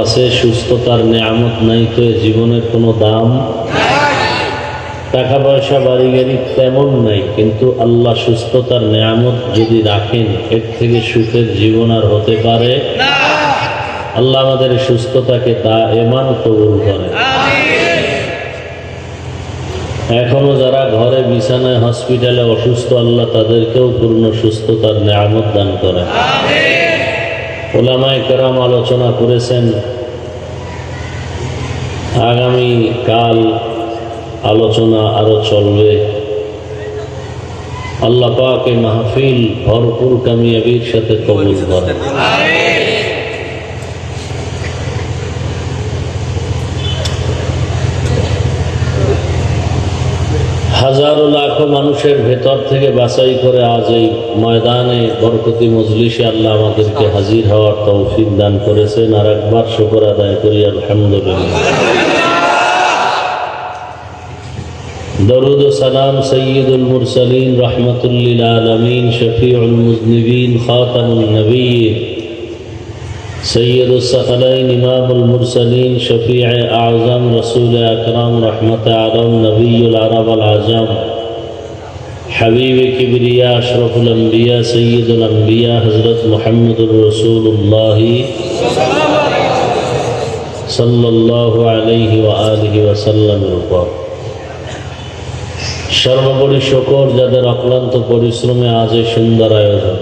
আছে, সুস্থতার নেয়ামত নাই তো জীবনের কোনো দাম। টাকা পয়সা বাড়ি গাড়ি তেমন নাই, কিন্তু আল্লাহ সুস্থতার নেয়ামত যদি রাখেন, এর থেকে সুখের জীবন আর হতে পারে না। আল্লাহ আমাদের সুস্থতাকে দায়েমান কবুল করে। এখনো যারা ঘরে বিছানায় হসপিটালে অসুস্থ, আল্লাহ তাদেরকেও পূর্ণ সুস্থতার নেয়ামত দান করে। উলামায়ে কেরাম আলোচনা করেছেন, আগামী কাল আলোচনা আরো চলবে। আল্লাহ পাক এই মাহফিল ভরপুর কামিয়াবির সাথে কবুল করেন। হাজারো লাখো মানুষের ভেতর থেকে বাছাই করে আজ এই ময়দানে বরকতি মজলিসে আল্লাহ আমাদেরকে হাজির হওয়ার তৌফিক দান করেছেন। আর একবার শুকর আদায় করি আলহামদুলিল্লাহ। দরুদ ও সালাম সৈয়দুল মুরসালিন রহমতুল লিল আলামিন শফিউল মুজনিবিন খাতামুন নবিয়্যিন সৈয়দুস সাকালাইন ইমামুল মুরসালিন শফিউ আযম রাসূল আকরাম রহমত আলম নবিয়ুল আরব আল আজম হাবিব কিবরিয়া আশরাফুল আম্বিয়া সৈয়দুল আম্বিয়া হযরত মুহাম্মদুর রাসূলুল্লাহ সাল্লাল্লাহু আলাইহি ওয়া আলিহি ওয়া সাল্লামের উপর সর্বোপরি শুকর যাদের অক্লান্ত পরিশ্রমে আজ এই সুন্দর আয়োজন।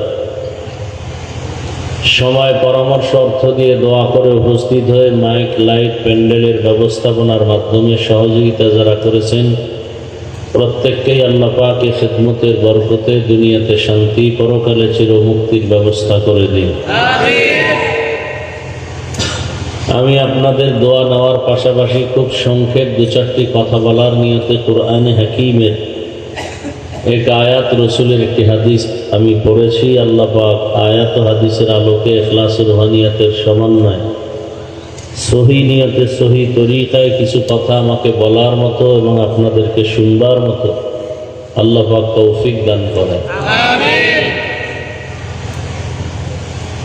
সময় পরামর্শ অর্থ দিয়ে দোয়া করে উপস্থিত হয়ে মাইক লাইট প্যান্ডেলের ব্যবস্থাপনার মাধ্যমে সহযোগিতা যারা করেছেন, প্রত্যেককেই আল্লাহ পাক এই খিদমতের বরকতে দুনিয়াতে শান্তি, পরকালে চিরমুক্তির ব্যবস্থা করে দিন। আমি আপনাদের দোয়া নেওয়ার পাশাপাশি খুব সংক্ষেপ দু চারটি কথা বলার নিয়তে কুরআনে হাকিমের এক আয়াত, রসুলের একটি হাদিস আমি পড়েছি। আল্লাহ পাক আয়াত ও হাদিসের আলোকে ইখলাস ও রুহানিয়াতের সমন্বয় সহি নিয়তে সহি তরিকায় কিছু কথা আমাকে বলার মতো এবং আপনাদেরকে শুনবার মতো আল্লাহ পাক তৌফিক দান করেন।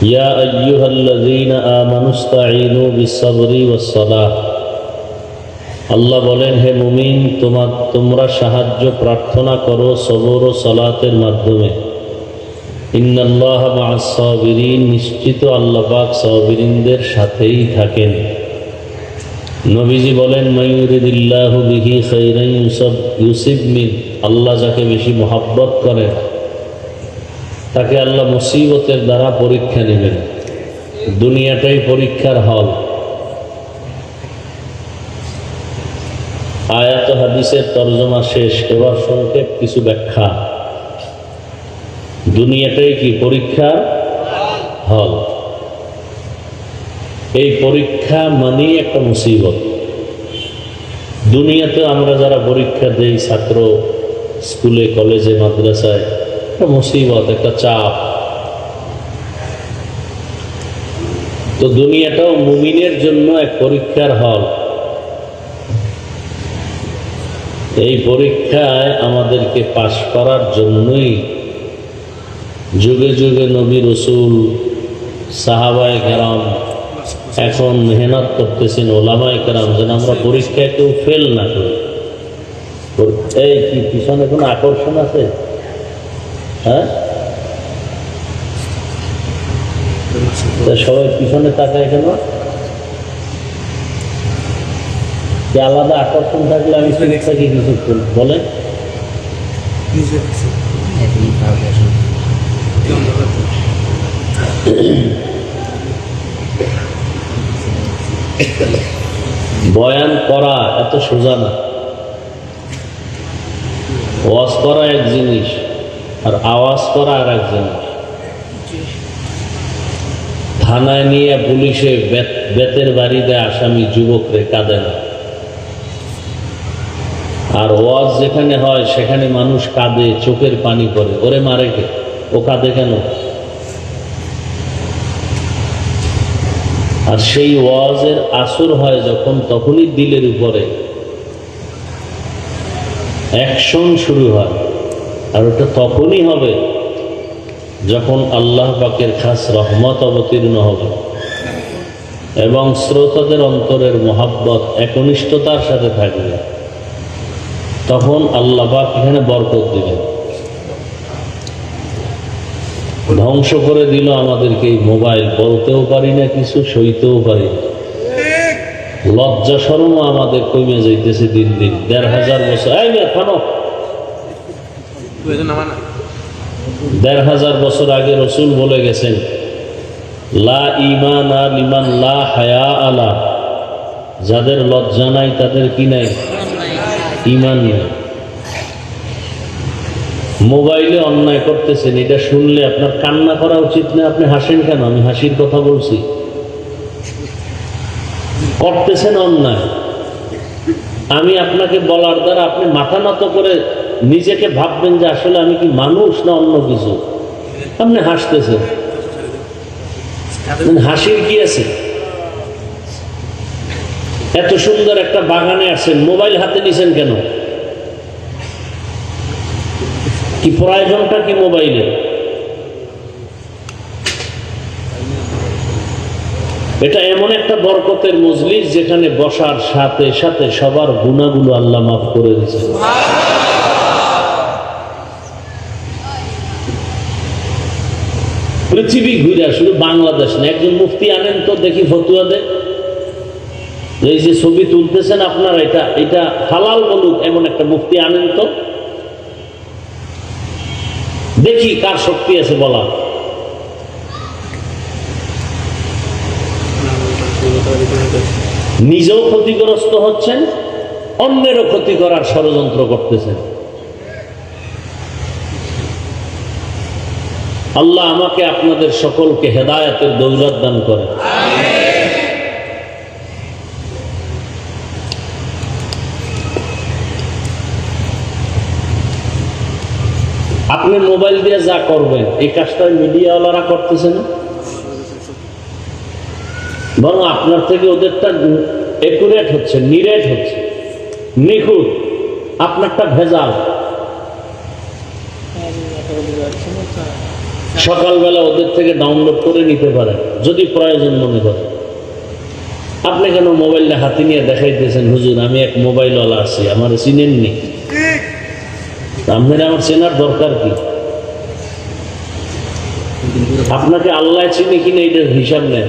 ইয়া আইয়ুহাল্লাযীনা আমানু ইসতাঈনু বিস-সাবরি ওয়াস-সালাহ। আল্লাহ বলেন, হে মুমিন, তোমরা সাহায্য প্রার্থনা করো সবর ও সালাতের মাধ্যমে। ইন্নাল্লাহা মা'আস-সাবিরিন, নিশ্চিত আল্লাহ পাক সাবিরিনদের সাথেই থাকেন। নবীজি বলেন, মাইয়ুরিদিল্লাহু বিহি খাইরান ইউসিব মিন, আল্লাহ যাকে বেশি মহব্বত করেন তাকে আল্লাহ মুসিবতের দ্বারা পরীক্ষা নেবেন। দুনিয়াটাই পরীক্ষার হল। আয়াত হাদিসের তরজমা শেষ, এবার সংক্ষেপ কিছু ব্যাখ্যা। দুনিয়াটাই কি পরীক্ষার হল। এই পরীক্ষা মানেই একটা মুসিবত। দুনিয়াতে আমরা যারা পরীক্ষা দেই, ছাত্র স্কুলে কলেজে মাদ্রাসায়, একটা মুসিবত, একটা চাপ। তো দুনিয়াটাও মুমিনের জন্য এক পরীক্ষার হল। এই পরীক্ষায় আমাদেরকে পাশ করার জন্যই যুগে যুগে নবী রসুল, সাহাবায়ে কেরাম এখন মেহনত করতেছেন, ওলামায়ে কেরাম, যেন আমরা পরীক্ষায় কেউ ফেল না করি। এই কি পিছনে কোনো আকর্ষণ আছে? হ্যাঁ, সবাই পিছনে তাকায় কেন? আলাদা আকর্ষণ থাকলে আমি থাকি কিছুক্ষণ বলেন। বয়ান করা এত সোজা না। ওয়াজ করা এক জিনিস আর আওয়াজ করা আর এক জিনিস। থানায় নিয়ে পুলিশে বেতের বাড়ি দেয় আসামি যুবকরে, কাঁদে না। আর ওয়াজ যেখানে হয় সেখানে মানুষ কাঁদে, চোখের পানি পড়ে, ওরে মারে কে, ও কাঁদে কেন? আর সেই ওয়াজের আসর হয় যখন, তখনই দিলের উপরে অ্যাকশন শুরু হয়। আর ওটা তখনই হবে যখন আল্লাহ পাকের খাস রহমত অবতীর্ণ হবে। এবং শ্রোতাদের অন্তরের মহাব্বত একনিষ্ঠতার সাথে থাকবে, তখন আল্লাহ পাক এখানে বরকত দিবেন। ধ্বংস করে দিল আমাদেরকে এই মোবাইল, বলতেও পারি না কিছু, সইতেও পারি না। লজ্জা শরমও আমাদের কমে যাইতেছে দিন দিন। ১,৫০০ বছর, এই মেয়ে থামো, ১,৫০০ বছর আগে রসুল বলে গেছেন, লা ঈমানা লিমান লা হায়া আলা, যাদের লজ্জা নাই তাদের কি নাই? ঈমান নেই। মোবাইলে অন্যায় করতেছেন, এটা শুনলে আপনার কান্না করা উচিত না? আপনি হাসেন কেন? আমি হাসির কথা বলছি। করতেছেন অন্যায়, আমি আপনাকে বলার দ্বারা আপনি মাথা নত করে নিজেকে ভাববেন যে আসলে আমি কি মানুষ না অন্য কিছু। আপনি হাসতেছেন, হাসির কি আছে? এত সুন্দর একটা বাগানে আসেন, মোবাইল হাতে নিছেন কেন? কি প্রয়োজনটা কি মোবাইলে? এটা এমন একটা বরকতের মজলিস যেখানে বসার সাথে সাথে সবার গুনাহগুলো আল্লাহ মাফ করে দিয়েছে। পৃথিবী ঘুরে, শুধু বাংলাদেশ না। একজন মুফতি আনেন তো দেখি, ফতুয়া দেন। এই যে ছবি তুলতেছেন আপনারা, এটা হালাল বলুক, এমন একটা মুফতি আনেন তো দেখি কার শক্তি আছে বলা। নিজেও ক্ষতিগ্রস্ত হচ্ছেন, অন্যেরও ক্ষতি করার ষড়যন্ত্র করতেছেন। আল্লাহ আমাকে আপনাদের সকলকে হেদায়েতের দৌলত দান করেন। আপনি মোবাইল দিয়ে যা করবেন, এই কাজটা মিডিয়াওয়ালারা করতেছে না, বরং আপনার থেকে ওদেরটা একুরেট হচ্ছে, নিরেট হচ্ছে, নিখুঁত। আপনারটা ভেজাল। সকালবেলা ওদের থেকে ডাউনলোড করে নিতে পারেন যদি প্রয়োজন মনে করেন। আপনি কেন মোবাইলটা হাতে নিয়ে দেখাইতেছেন, হুজুর আমি এক মোবাইলওয়ালা আছি, আমার চিনেননি? আপনার আমার চেনার দরকার কি? আপনাকে আল্লাহ চিনি কিনা এটার হিসাব নেন।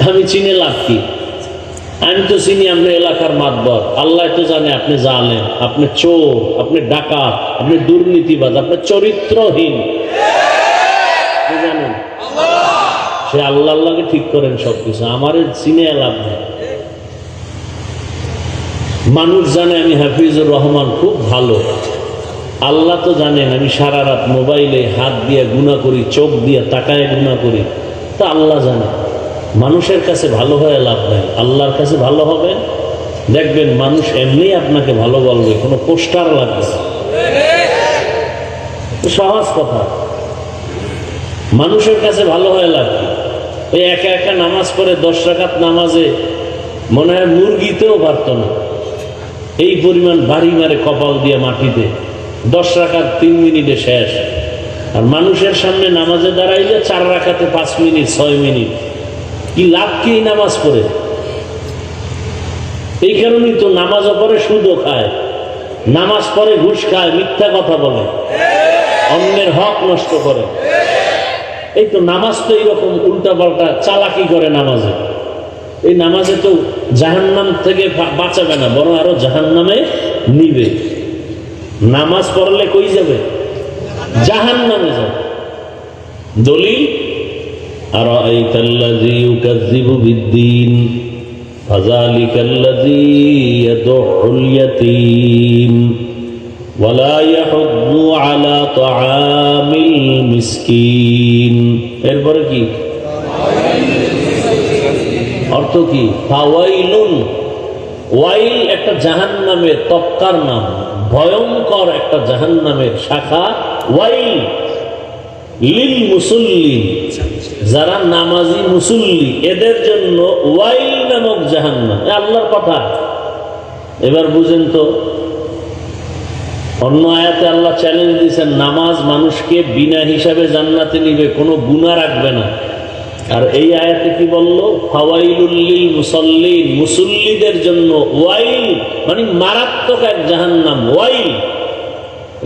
আমি চিনে লাভ কি? আমি তো চিনি আপনার এলাকার মাতবর। আল্লাহ তো জানে আপনি জানেন, আপনি চোর, আপনি ডাকাত, আপনি দুর্নীতিবাজ, আপনি চরিত্রহীন। জানেন সে আল্লাহ আল্লাহকে ঠিক করেন সবকিছু। আমার চিনে লাভ নেই। মানুষ জানে আমি হাফিজুর রহমান খুব ভালো, আল্লাহ তো জানেন আমি সারা রাত মোবাইলে হাত দিয়ে গুনাহ করি, চোখ দিয়ে তাকায় গুনাহ করি। তা আল্লাহ জানে। মানুষের কাছে ভালো হয়ে লাভ নাই, আল্লাহর কাছে ভালো হবে। দেখবেন মানুষ এমনি আপনাকে ভালো বলবে, কোনো পোস্টার লাগবে না। সহজ কথা। মানুষের কাছে ভালো হয়ে লাভ কি? ওই একা একা নামাজ পড়ে 10 রাকাত নামাজে মনে হয় মুরগিতেও পারত না, এই পরিমাণ বাড়ি মারে কপাল দিয়ে মাটিতে। 10 রাকাত 3 মিনিটে শেষ। আর মানুষের সামনে নামাজে দাঁড়াইলে 4 রাকাতে 5 মিনিট 6 মিনিট। কি লাভ কি এই নামাজ পড়ে? এই কারণেই তো নামাজও পড়ে সুদও খায়, নামাজ পড়ে ঘুষ খায়, মিথ্যা কথা বলে, অন্যের হক নষ্ট করে। এই তো নামাজ তো এইরকম উল্টা পাল্টা চালাকি করে নামাজে। এই নামাজে তো জাহান্নাম থেকে বাঁচাবে না, বরং আরো জাহান্নামে নিবে। নামাজ পড়লে কই যাবে? জাহান্নামে যাবে। দলিল আরাআইতাল্লাযী ইউকাযযিবু বিদ্দীন ফাযালিকাল্লাযী ইয়াদউল ইয়াতীম ওয়ালা ইয়াহুদ্দু আলা তাআমিল মিসকিন। এরপরে কি অর্থ? কি ফাওয়াইলুন। ওয়াইল একটা জাহান্নামের তক্কার নাম, ভয়ঙ্কর একটা জাহান্নামের শাখা ওয়াইল। লিল মুসল্লিন, যারা নামাজি মুসল্লি এদের জন্য ওয়াইল নামক জাহান্নাম। আল্লাহর কথা। এবার বুঝেন তো, অন্য আয়াতে আল্লাহ চ্যালেঞ্জ দিয়েছেন, নামাজ মানুষকে বিনা হিসাবে জান্নাতে নিবে, কোনো গুনাহ রাখবে না। আর এই আয়াতে কি বললো? ফাওয়াইলুল লিল মুসাল্লিন, মুসল্লিদের জন্য ওয়াইল, মানে মারাত্মক এক জাহান্নাম। ওয়াইল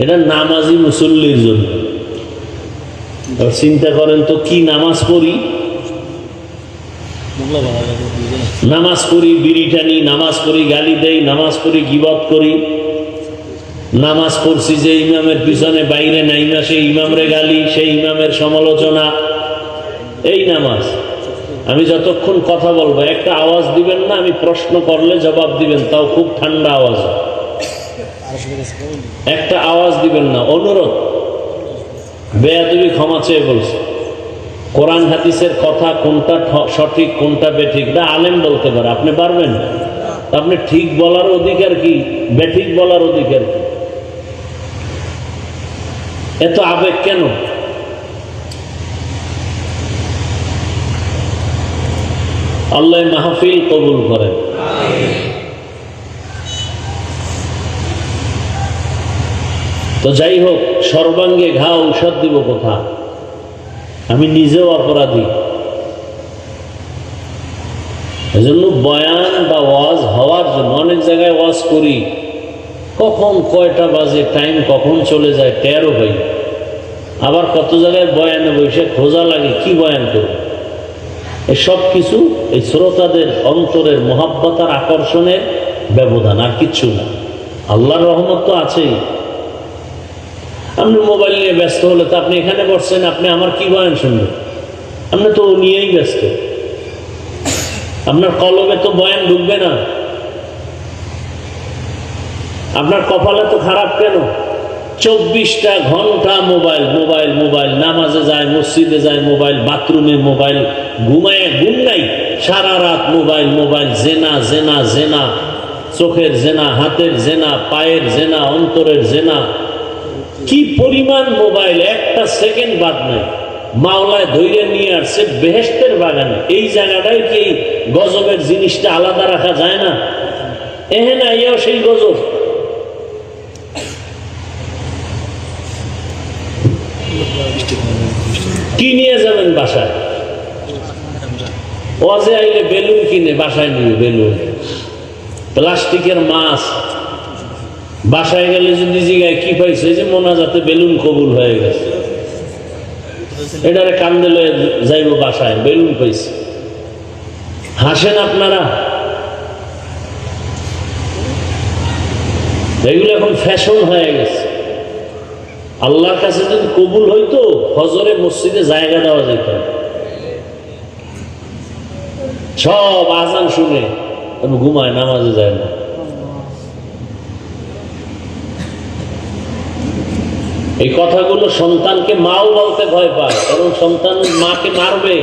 এটা নামাজি মুসল্লির জন্য। চিন্তা করেন তো, কি নামাজ পড়ি, নামাজ পড়ি বিড়ি টানি, নামাজ পড়ি গালি দেই, নামাজ পড়ি গিবত করি, নামাজ পড়ছি যে ইমামের পিছনে বাইরে নাইমা সেই ইমামরে গালি, সেই ইমামের সমালোচনা, এই নামাজ। আমি যতক্ষণ কথা বলবো একটা আওয়াজ দিবেন না, আমি প্রশ্ন করলে জবাব দিবেন, তাও খুব ঠান্ডা আওয়াজ, একটা আওয়াজ দিবেন না, অনুরোধ। বেয়াদবি ক্ষমা চেয়ে বলছে। কোরআন হাদিসের কথা কোনটা সঠিক কোনটা বেঠিক না আলেম বলতে পারে, আপনি পারবেন? আপনি ঠিক বলার অধিকার কি, বেঠিক বলার অধিকার কি? এত আবেগ কেন? আল্লাহ মাহফিল কবুল করেন। তো যাই হোক, সর্বাঙ্গে ঘা ঔষধ দিব কোথা? আমি নিজেও অপরাধী। এজন্য বয়ান বা ওয়াজ হওয়ার জন্য অনেক জায়গায় ওয়াজ করি, কখন কয়টা বাজে, টাইম কখন চলে যায় টেরও পাই। আবার কত জায়গায় বয়ানে বসে খোঁজা লাগে কি বয়ান করব। এসব কিছু এই শ্রোতাদের অন্তরের মহাব্বতার আকর্ষণের ব্যবধান, আর কিচ্ছু না। আল্লাহর রহমত তো আছেই। আপনি মোবাইল নিয়ে ব্যস্ত হলে তো আপনি এখানে বসছেন, আপনি আমার কি বয়ান শুনবেন? আপনি তো নিয়েই ব্যস্ত, আপনার কলমে তো বয়ান ঢুকবে না। আপনার কপালে তো খারাপ কেন? 24টা ঘন্টা মোবাইল মোবাইল মোবাইল, নামাজে যায়, মসজিদে যায় মোবাইল, বাথরুমে মোবাইল, ঘুমায় ঘুম নাই, সারা রাত মোবাইল মোবাইল, জেনা জেনা জেনা, চোখের জেনা, হাতের জেনা, পায়ের জেনা, অন্তরের জেনা। কি পরিমাণ মোবাইল, একটা সেকেন্ড বাদ নাই। মাওলায় ধৈর্য নিয়ে আসছে বেহেশতের বাগানে। এই জায়গাটায় কি গজবের জিনিসটা আলাদা রাখা যায় না? না, এও সেই গজব। কি নিয়ে যাবেন বাসায়? ওয়াজে আইলে বেলুন কিনে বাসায় নিবে, বেলুন, প্লাস্টিকের মাছ। বাসায় গেলে যদি জিগায় কি পাইছে, যে মোনাজাতে বেলুন কবুল হয়ে গেছে, এটারে কান্দে লয়ে যাইব বাসায়, বেলুন পাইছে। হাসেন আপনারা? এগুলো এখন ফ্যাশন হয়ে গেছে। আল্লাহর কাছে যদি কবুল হইতো, ফজরে মসজিদে জায়গা দেওয়া যেত। সব আজান শুনে ঘুমায়, নামাজে যায় না। এই কথাগুলো সন্তানকে মাও বলতে ভয় পায়, কারণ সন্তান মাকে মারবে,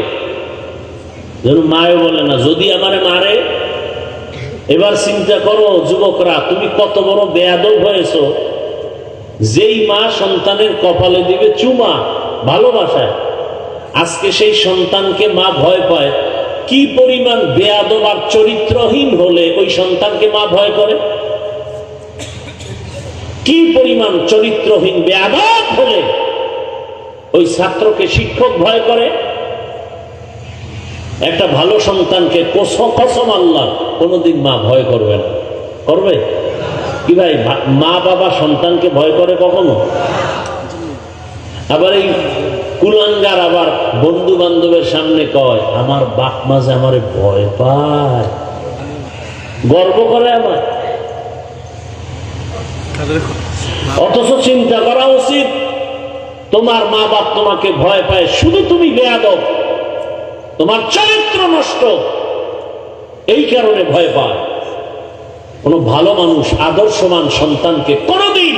যেন মাও বলে না যদি আমারে মারে। এবার চিন্তা করো যুবকরা, তুমি কত বড় বেয়াদব হয়েছো। যেই মা সন্তানের কপালে দিবে চুমা ভালোবাসায়, আজকে সেই সন্তানকে মা ভয় পায়। কি পরিমাণ বেয়াদব আর চরিত্রহীন হলে ওই সন্তানকে মা ভয় করে? কি পরিমাণ চরিত্রহীন বেয়াদব হলে ওই ছাত্রকে শিক্ষক ভয় করে? একটা ভালো সন্তানকে কসম আল্লাহ কোনোদিন মা ভয় করবে না। করবে কি ভাই? মা বাবা সন্তানকে ভয় করে কখনো? আবার এই কুলাঙ্গার আবার বন্ধু বান্ধবের সামনে কয় আমার বাপ মাঝে আমারে ভয় পায়, গর্ব করে আমার। অথচ চিন্তা করা উচিত, তোমার মা বাপ তোমাকে ভয় পায় শুধু তুমি বেয়াদব, তোমার চরিত্র নষ্ট, এই কারণে ভয় পায়। কোন ভালো মানুষ, আদর্শমান সন্তানকে কোনদিন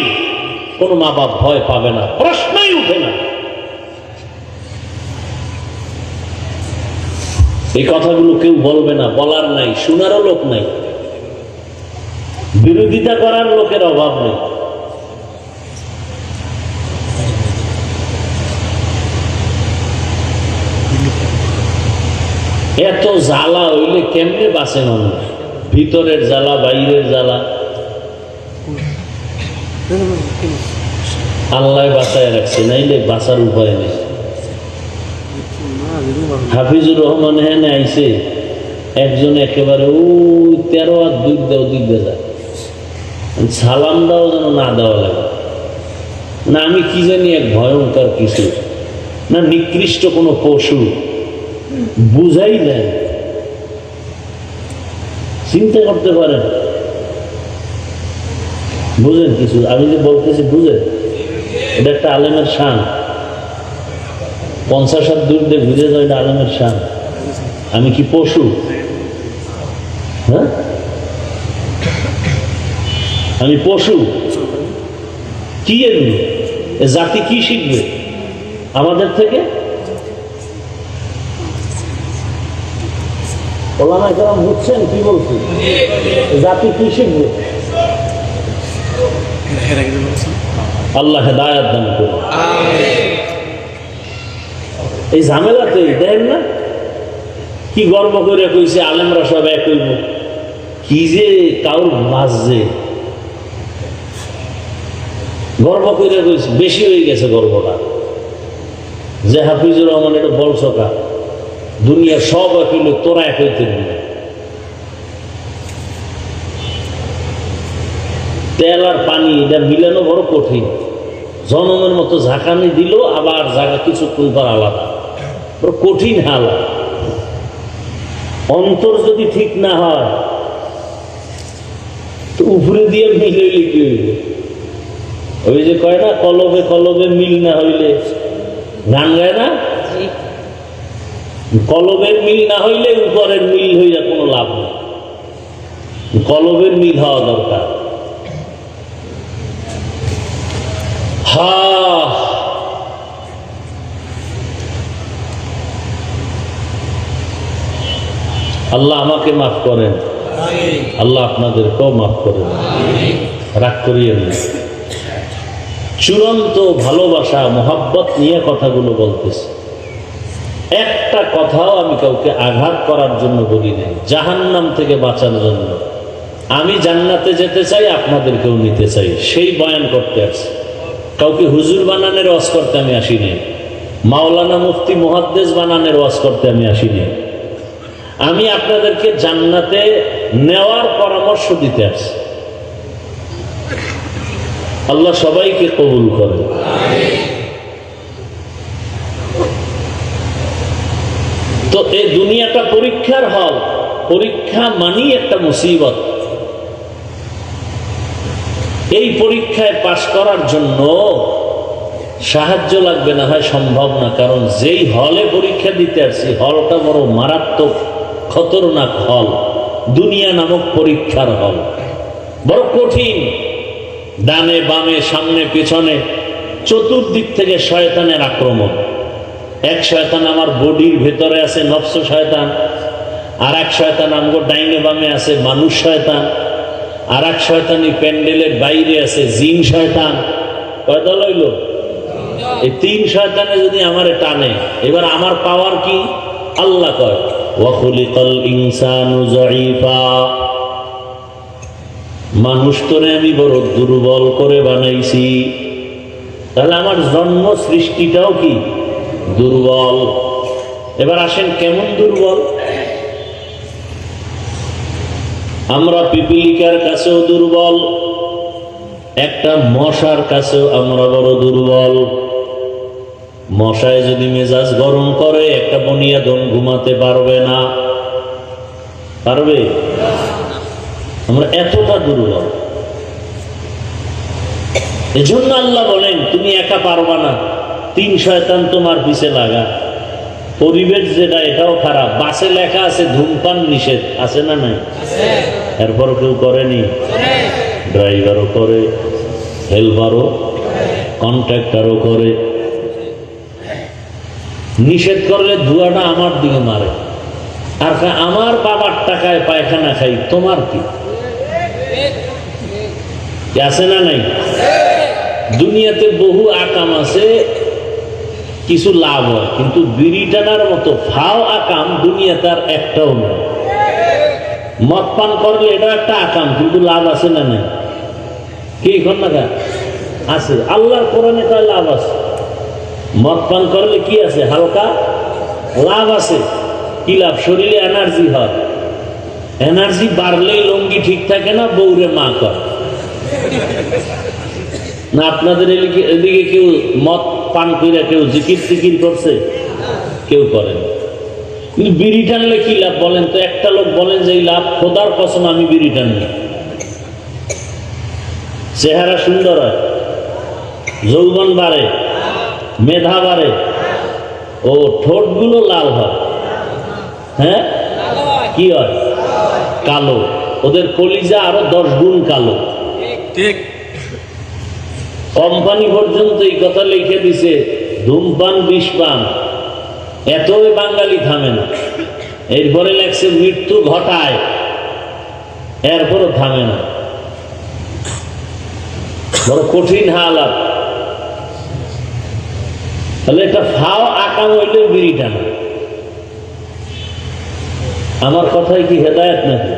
কোন মা বাপ ভয় পাবে না, প্রশ্নই উঠে না। এই কথাগুলো কেউ বলবে না, বলার নাই, শোনারও লোক নাই, বিরোধিতা করার লোকের অভাব নেই। এত জ্বালা হইলে কেমনে বাঁচে মানুষ? ভিতরের জ্বালা, বাইরের জ্বালা, আল্লাহ বাঁচায় রাখছে, নাইলে বাঁচার উপায় নেই। হাফিজুর রহমান হ্যাঁ আইছে একজন একেবারে ওই 13 আর 2 যায়, সালাম দাও যেন না দেওয়া লাগে না, আমি কি জানি এক ভয়ঙ্কর কিছু না, নিকৃষ্ট কোনো পশু বুঝাই দেয়। চিন্তা করতে পারেন, বুঝেন কিছু আমি যে বলতেছি বুঝেন, এটা একটা আলেমের শান। 50 হাত দূর দিয়ে বুঝে যায় এটা আলেমের শান। আমি কি পশু? হ্যাঁ, আমি পশু? কি এগুলো? জাতি কি শিখবে আমাদের থেকে? ওলামা কেরাম বুঝছেন কি বলছি? জাতি কি শিখবে? আল্লাহ হেদায়েত দান করুন। এই ঝামেলাতে দেখেন না কি গর্ব করে কইছে আলেমরা সব এক হইব, কি যে কাউর বাজছে, গর্ব করে কইছে, বেশি হয়ে গেছে গর্বটা। যে হাফিজুর রহমান এটা বলছকা দুনিয়া সব এক হইল, তোরা এক হইতে দিল। তেল আর পানি এটা মিলানো বড় কঠিন, জনমের মতো ঝাঁকানি দিল আবার জায়গা কিছুক্ষণ পর আলাদা, বড় কঠিন হাল। অন্তর যদি ঠিক না হয় তো উপরে দিয়ে মিলে লিখে হইবে। ওই যে কয় না কলবে কলবে মিল না হইলে, গান গায় না, কলবের মিল না হইলে উপরের মিল হইয়া কোনো লাভ নেই, কলবের মিল হওয়া দরকার। আল্লাহ আমাকে মাফ করেন, আল্লাহ আপনাদেরকেও মাফ করেন, রাগ করিয়েন না। চূড়ান্ত ভালোবাসা মোহাব্বত নিয়ে কথাগুলো বলতেছি, একটা কথাও আমি কাউকে আঘাত করার জন্য বলি নাই, জাহান্নাম থেকে বাঁচার জন্য। আমি জান্নাতে যেতে চাই, আপনাদেরকেও নিতে চাই, সেই বয়ান করতে আসছি। কাউকে হুজুর বানানের ওয়াজ করতে আমি আসিনি, মাওলানা মুফতি মুহাদ্দিস বানানের ওয়াজ করতে আমি আসিনি। আমি আপনাদেরকে জান্নাতে নেওয়ার পরামর্শ দিতে আসছি। আল্লাহ সবাইকে কবুল করেন। তো এই দুনিয়াটা পরীক্ষার হল, পরীক্ষা মানেই একটা মুসিবত। এই পরীক্ষায় পাশ করার জন্য সাহায্য লাগবে না হয় সম্ভব না, কারণ যেই হলে পরীক্ষা দিতে আসছি হলটা বড় মারাত্মক খতরনাক হল, দুনিয়া নামক পরীক্ষার হল, বড় কঠিন। ডানে বামে সামনে পিছনে চতুর্দিক থেকে শয়তানের আক্রমণ। এক শয়তান আমার বডির ভেতরে আছে নফস শয়তান, আর এক শয়তান আমগো ডাইনে বামে আছে মানুষ শয়তান, আর এক শয়তানি প্যান্ডেলের বাইরে আছে জিন শয়তান। কয়টা লইল? এই 3 শয়তানে যদি আমারে টানে, এবার আমার পাওয়ার কি? আল্লাহ কয় ওয়া খুলিকাল ইনসানু যায়ীফা, মানুষ তোরে আমি বড় দুর্বল করে বানাইছি। তাহলে আমার জন্ম সৃষ্টিটাও কি দুর্বল। এবার আসেন কেমন দুর্বল? আমরা পিপিলিকার কাছেও দুর্বল, একটা মশার কাছেও আমরা বড় দুর্বল। মশায় যদি মেজাজ গরম করে একটা বনিয়াদম ঘুমাতে পারবে না, পারবে? আমরা এতটা দুর্বল। এজন্য আল্লাহ বলেন তুমি একা পারবা না, 3 শয়তান তোমার পিছে লাগা। পরিবেশ যেটা এটাও খারাপ, বাসে লেখা আছে ধূমপান নিষেধ, আছে না নাই? এরপরও কেউ করেনি। ড্রাইভারও করে, হেল্পারও, কন্ট্রাক্টরও করে। নিষেধ করলে ধোঁয়াটা আমার দিকে মারে, আর আমার বাবার টাকায় পায়খানা খাই, তোমার কি? আছে না নাই? দুনিয়াতে বহু আকাম আছে, কিছু লাভ হয়, কিন্তু বিড়ি টানার মতো ফাও আকাম দুনিয়াতে আর একটাও নেই। মদ পান করলে এটা একটা আকাম, কিন্তু লাভ আছে না নাই? কি এখন না আছে? আল্লাহর কোরআনে তার লাভ আছে। মদ পান করলে কি আছে? হালকা লাভ আছে। কি লাভ? শরীরে এনার্জি হয়। এনার্জি বাড়লেই লঙ্গি ঠিক থাকে না, বউরে মা করে না। আপনাদের এদিকে কেউ মদ পান করে কেউ জিকির টিকির করছে? কেউ করেন। কিন্তু বিড়ি টানলে কি লাভ বলেন তো? একটা লোক বলেন যে এই লাভ, খোদার কসম আমি বিড়ি টানি। চেহারা সুন্দর হয়, যৌবন বাড়ে, মেধা বাড়ে, ও ঠোঁটগুলো লাল হয়। হ্যাঁ, কি হয়? কালো। ওদের কলিজা আরো 10 গুণ কালো। ঠিক। কোম্পানি পর্যন্ত এই কথা লিখে দিছে, ধূমপান বিষ পান। এতই বাঙালি থামে না। এরপরে লেখছে মৃত্যু ঘটায়, এরপরও থামে না। বড় কঠিন হালাত। তাহলে একটা ফাও আকাম হইলে বিড়ি টানা। আমার কথাই কি হেদায়েত নাকি?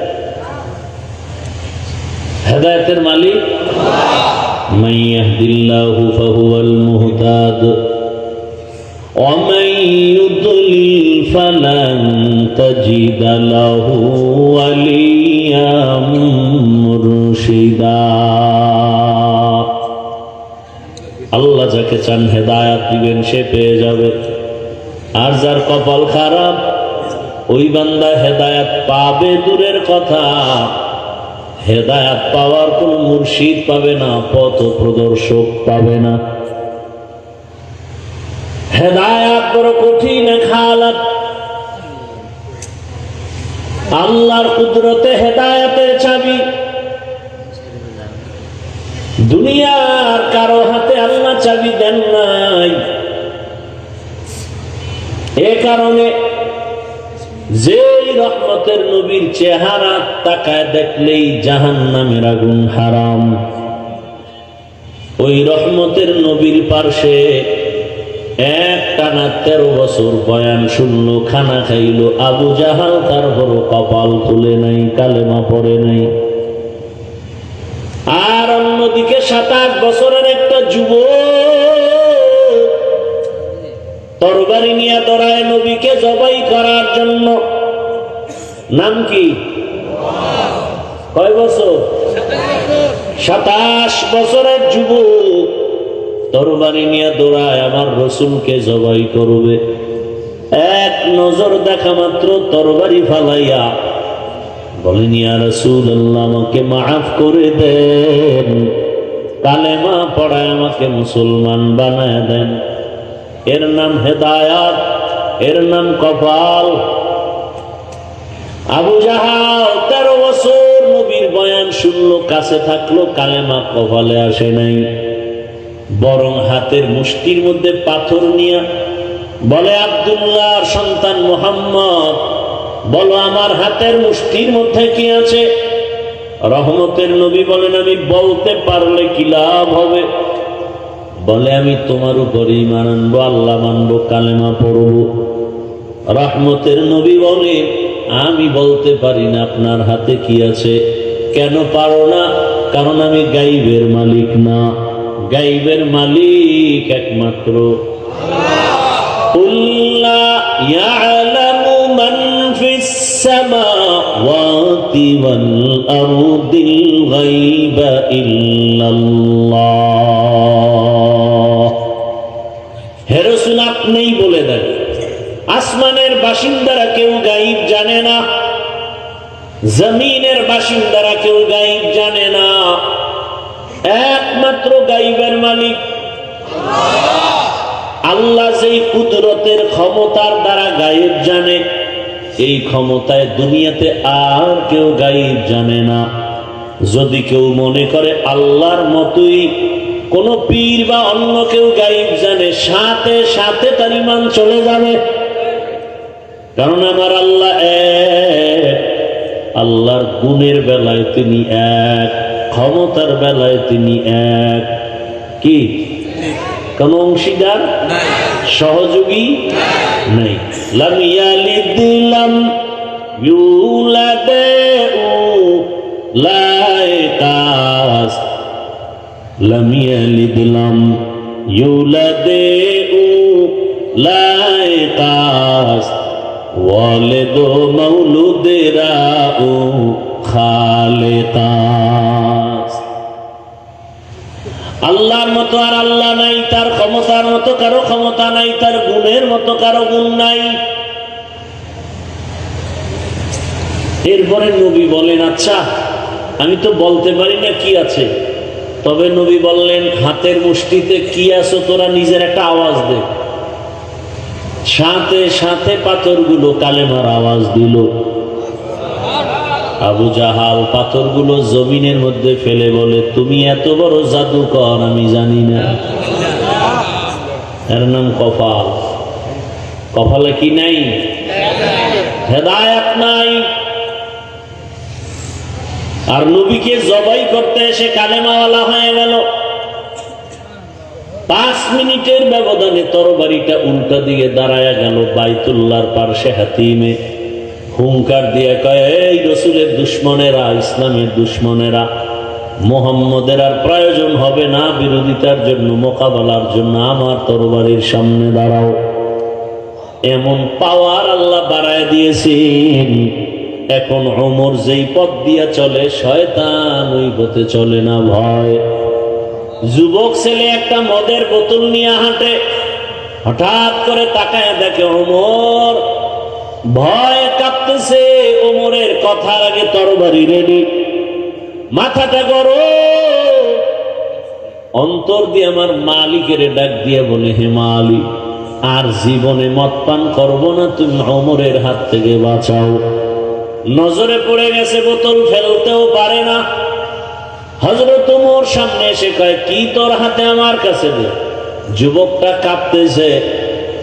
হেদায়েতের মালিক মান ইয়াহদিল্লাহু ফাহুয়াল মুহতাদ ওয়া মান ইউদ্লিল ফালান তাজিদা লাহু ওয়ালিয়াম মুরশিদা। আল্লাহ যাকে চান হেদায়েত দিবেন, সে পেয়ে যাবে। আর যার কপাল খারাপ, ওই বান্দা হেদায়েত পাবে দূরের কথা, হেদায়েত পাওয়ার কোন মুর্শিদ পাবে না, পথ প্রদর্শক পাবে না। হেদায়েত বড় কঠিন হালাত। আল্লাহর কুদরতে হেদায়েতের চাবি দুনিয়ার কারো হাতে আল্লাহ চাবি দেন নাই। এ কারণে যে রহমতের নবীর চেহারা তাকায় দেখলেই জাহান্নামের আগুন হারাম, ওই রহমতের নবীর পার্শ্বে একটানা 13 বছর বয়ান শুনলো, খানা খাইলো আবু জাহাল, তারপর কপাল খুলে নাই, কালেমা পড়ে নাই। আর অন্যদিকে 27 বছরের একটা যুবক তরবারি নিয়ে দৌড়ায় নবীকে জবাই করার জন্য। নাম কি? কয় বছর? 27 বছরের যুবক তরবারি নিয়ে দৌড়ায় আমার রসুলকে জবাই করবে। এক নজর দেখা মাত্র তরবারি ফালাইয়া বলেন, ইয়া রাসূলুল্লাহ, আমাকে মাফ করে দেন, কালেমা পড়ায় আমাকে মুসলমান বানায় দেন। এর নাম হেদায়াত, এর নাম কপাল। আবু জাহাল 13 বছর নবীর বয়ান শুনলো, কাছে থাকলো, কালেমা কপালে আসে নাই, বরং হাতের মুষ্টির মধ্যে পাথর নিয়ে বলে, আব্দুল্লাহর সন্তান মুহাম্মদ, বলো আমার হাতের মুষ্টির মধ্যে কি আছে? রহমতের নবী বলেন, আমি বলতে পারলে কি লাভ হবে? বলে, আমি তোমার উপর ঈমান আনবো, আল্লাহ মানবো, কালেমা পড়বো। রহমতের নবী বলে, আমি বলতে পারি না আপনার হাতে কি আছে। কেন পারো না? কারণ আমি গাইবের মালিক না, গাইবের মালিক একমাত্র আল্লাহ। ইয়ালামু মান ফিস সামাওয়াতি ওয়াল আরদিল গায়বা ইল্লাল্লাহ। হে রাসূল, আপনিই বলে দেন, আসমানের বাসিন্দারা কেউ গায়ব জানে না, জমিনের বাসিন্দারা কেউ গায়ব জানে না, একমাত্র গায়বের মালিক আল্লাহ। যেই কুদরতের ক্ষমতার দ্বারা গায়েব জানে, এই ক্ষমতায় দুনিয়াতে আর কেউ গায়েব জানে না। যদি কেউ মনে করে আল্লাহর মতোই কোন পীর বা অন্য কেউ গায়েব জানে, সাথে সাথে তার ঈমান চলে যাবে। কারণ আমার আল্লাহ এক, আল্লাহর গুণের বেলায় তিনি এক, ক্ষমতার বেলায় তিনি এক। কি কোন অংশীদার নাই, সহযোগী নাই। লাম ইয়ালিদ লাম ইউলাদ লা ইয়াকাস, লাম ইয়ালিদ লাম ইউলাদ লা কাস ওয়ালিদ মাউলুদেরা ও খালেকাস। আল্লাহর মতো আর আল্লাহ নাই, তার ক্ষমতার মতো কারো ক্ষমতা নাই, তার গুণের মতো কারো গুণ নাই। এরপরে নবী বলেন, আচ্ছা আমি তো বলতে পারি না কি আছে, তবে নবী বললেন হাতের মুষ্টিতে কি আছো তোরা নিজের একটা আওয়াজ দে। সাথে সাথে পাথরগুলো কালেমার আওয়াজ দিল। আবু জাহাল পাথরগুলো জমিনের মধ্যে ফেলে বলে, তুমি এত বড় জাদুকর আমি জানি না। এর নাম কপাল। কপালে কি নাই? হেদায়েত নাই। আর নবীকে জবাই করতে এসে কালেমাওয়ালা হয়ে গেল। 5 মিনিটের ব্যবধানে তরবারিটা উল্টা দিয়ে দাঁড়ায় গেল বাইতুল্লাহর পার্শ্বে হাতিমে। হুঙ্কার দিয়ে কয়, এই রসুলের দুশ্মনেরা, ইসলামের দুশ্মনেরা, মুহাম্মদের আর প্রয়োজন হবে না বিরোধিতার জন্য, মোকাবেলার জন্য আমার তরবারির সামনে দাঁড়াও। এমন পাওয়ার আল্লাহ বাড়ায় দিয়েছেন, এখন ওমর যেই পথ দিয়া চলে শয়তান ওই পথে চলে না। ভয়। যুবক ছেলে একটা মদের বোতল নিয়ে হাঁটে, হঠাৎ করে তাকায় দেখে ওমর, ভয় কাঁপতেছে। ওমরের কথার আগে তরবারি রেডি, মাথাটা গরম। অন্তর দিয়ে আমার মালিকের ডাক দিয়ে বলে, হে মালিক, আর জীবনে মদ পান করবো না, তুমি ওমরের হাত থেকে বাঁচাও। নজরে পড়ে গেছে, বোতল ফেলতেও পারে না। হযরত ওমর সামনে এসে কয়, কি তোর হাতে আমার কাছে দে। যুবকটা কাঁপতেছে,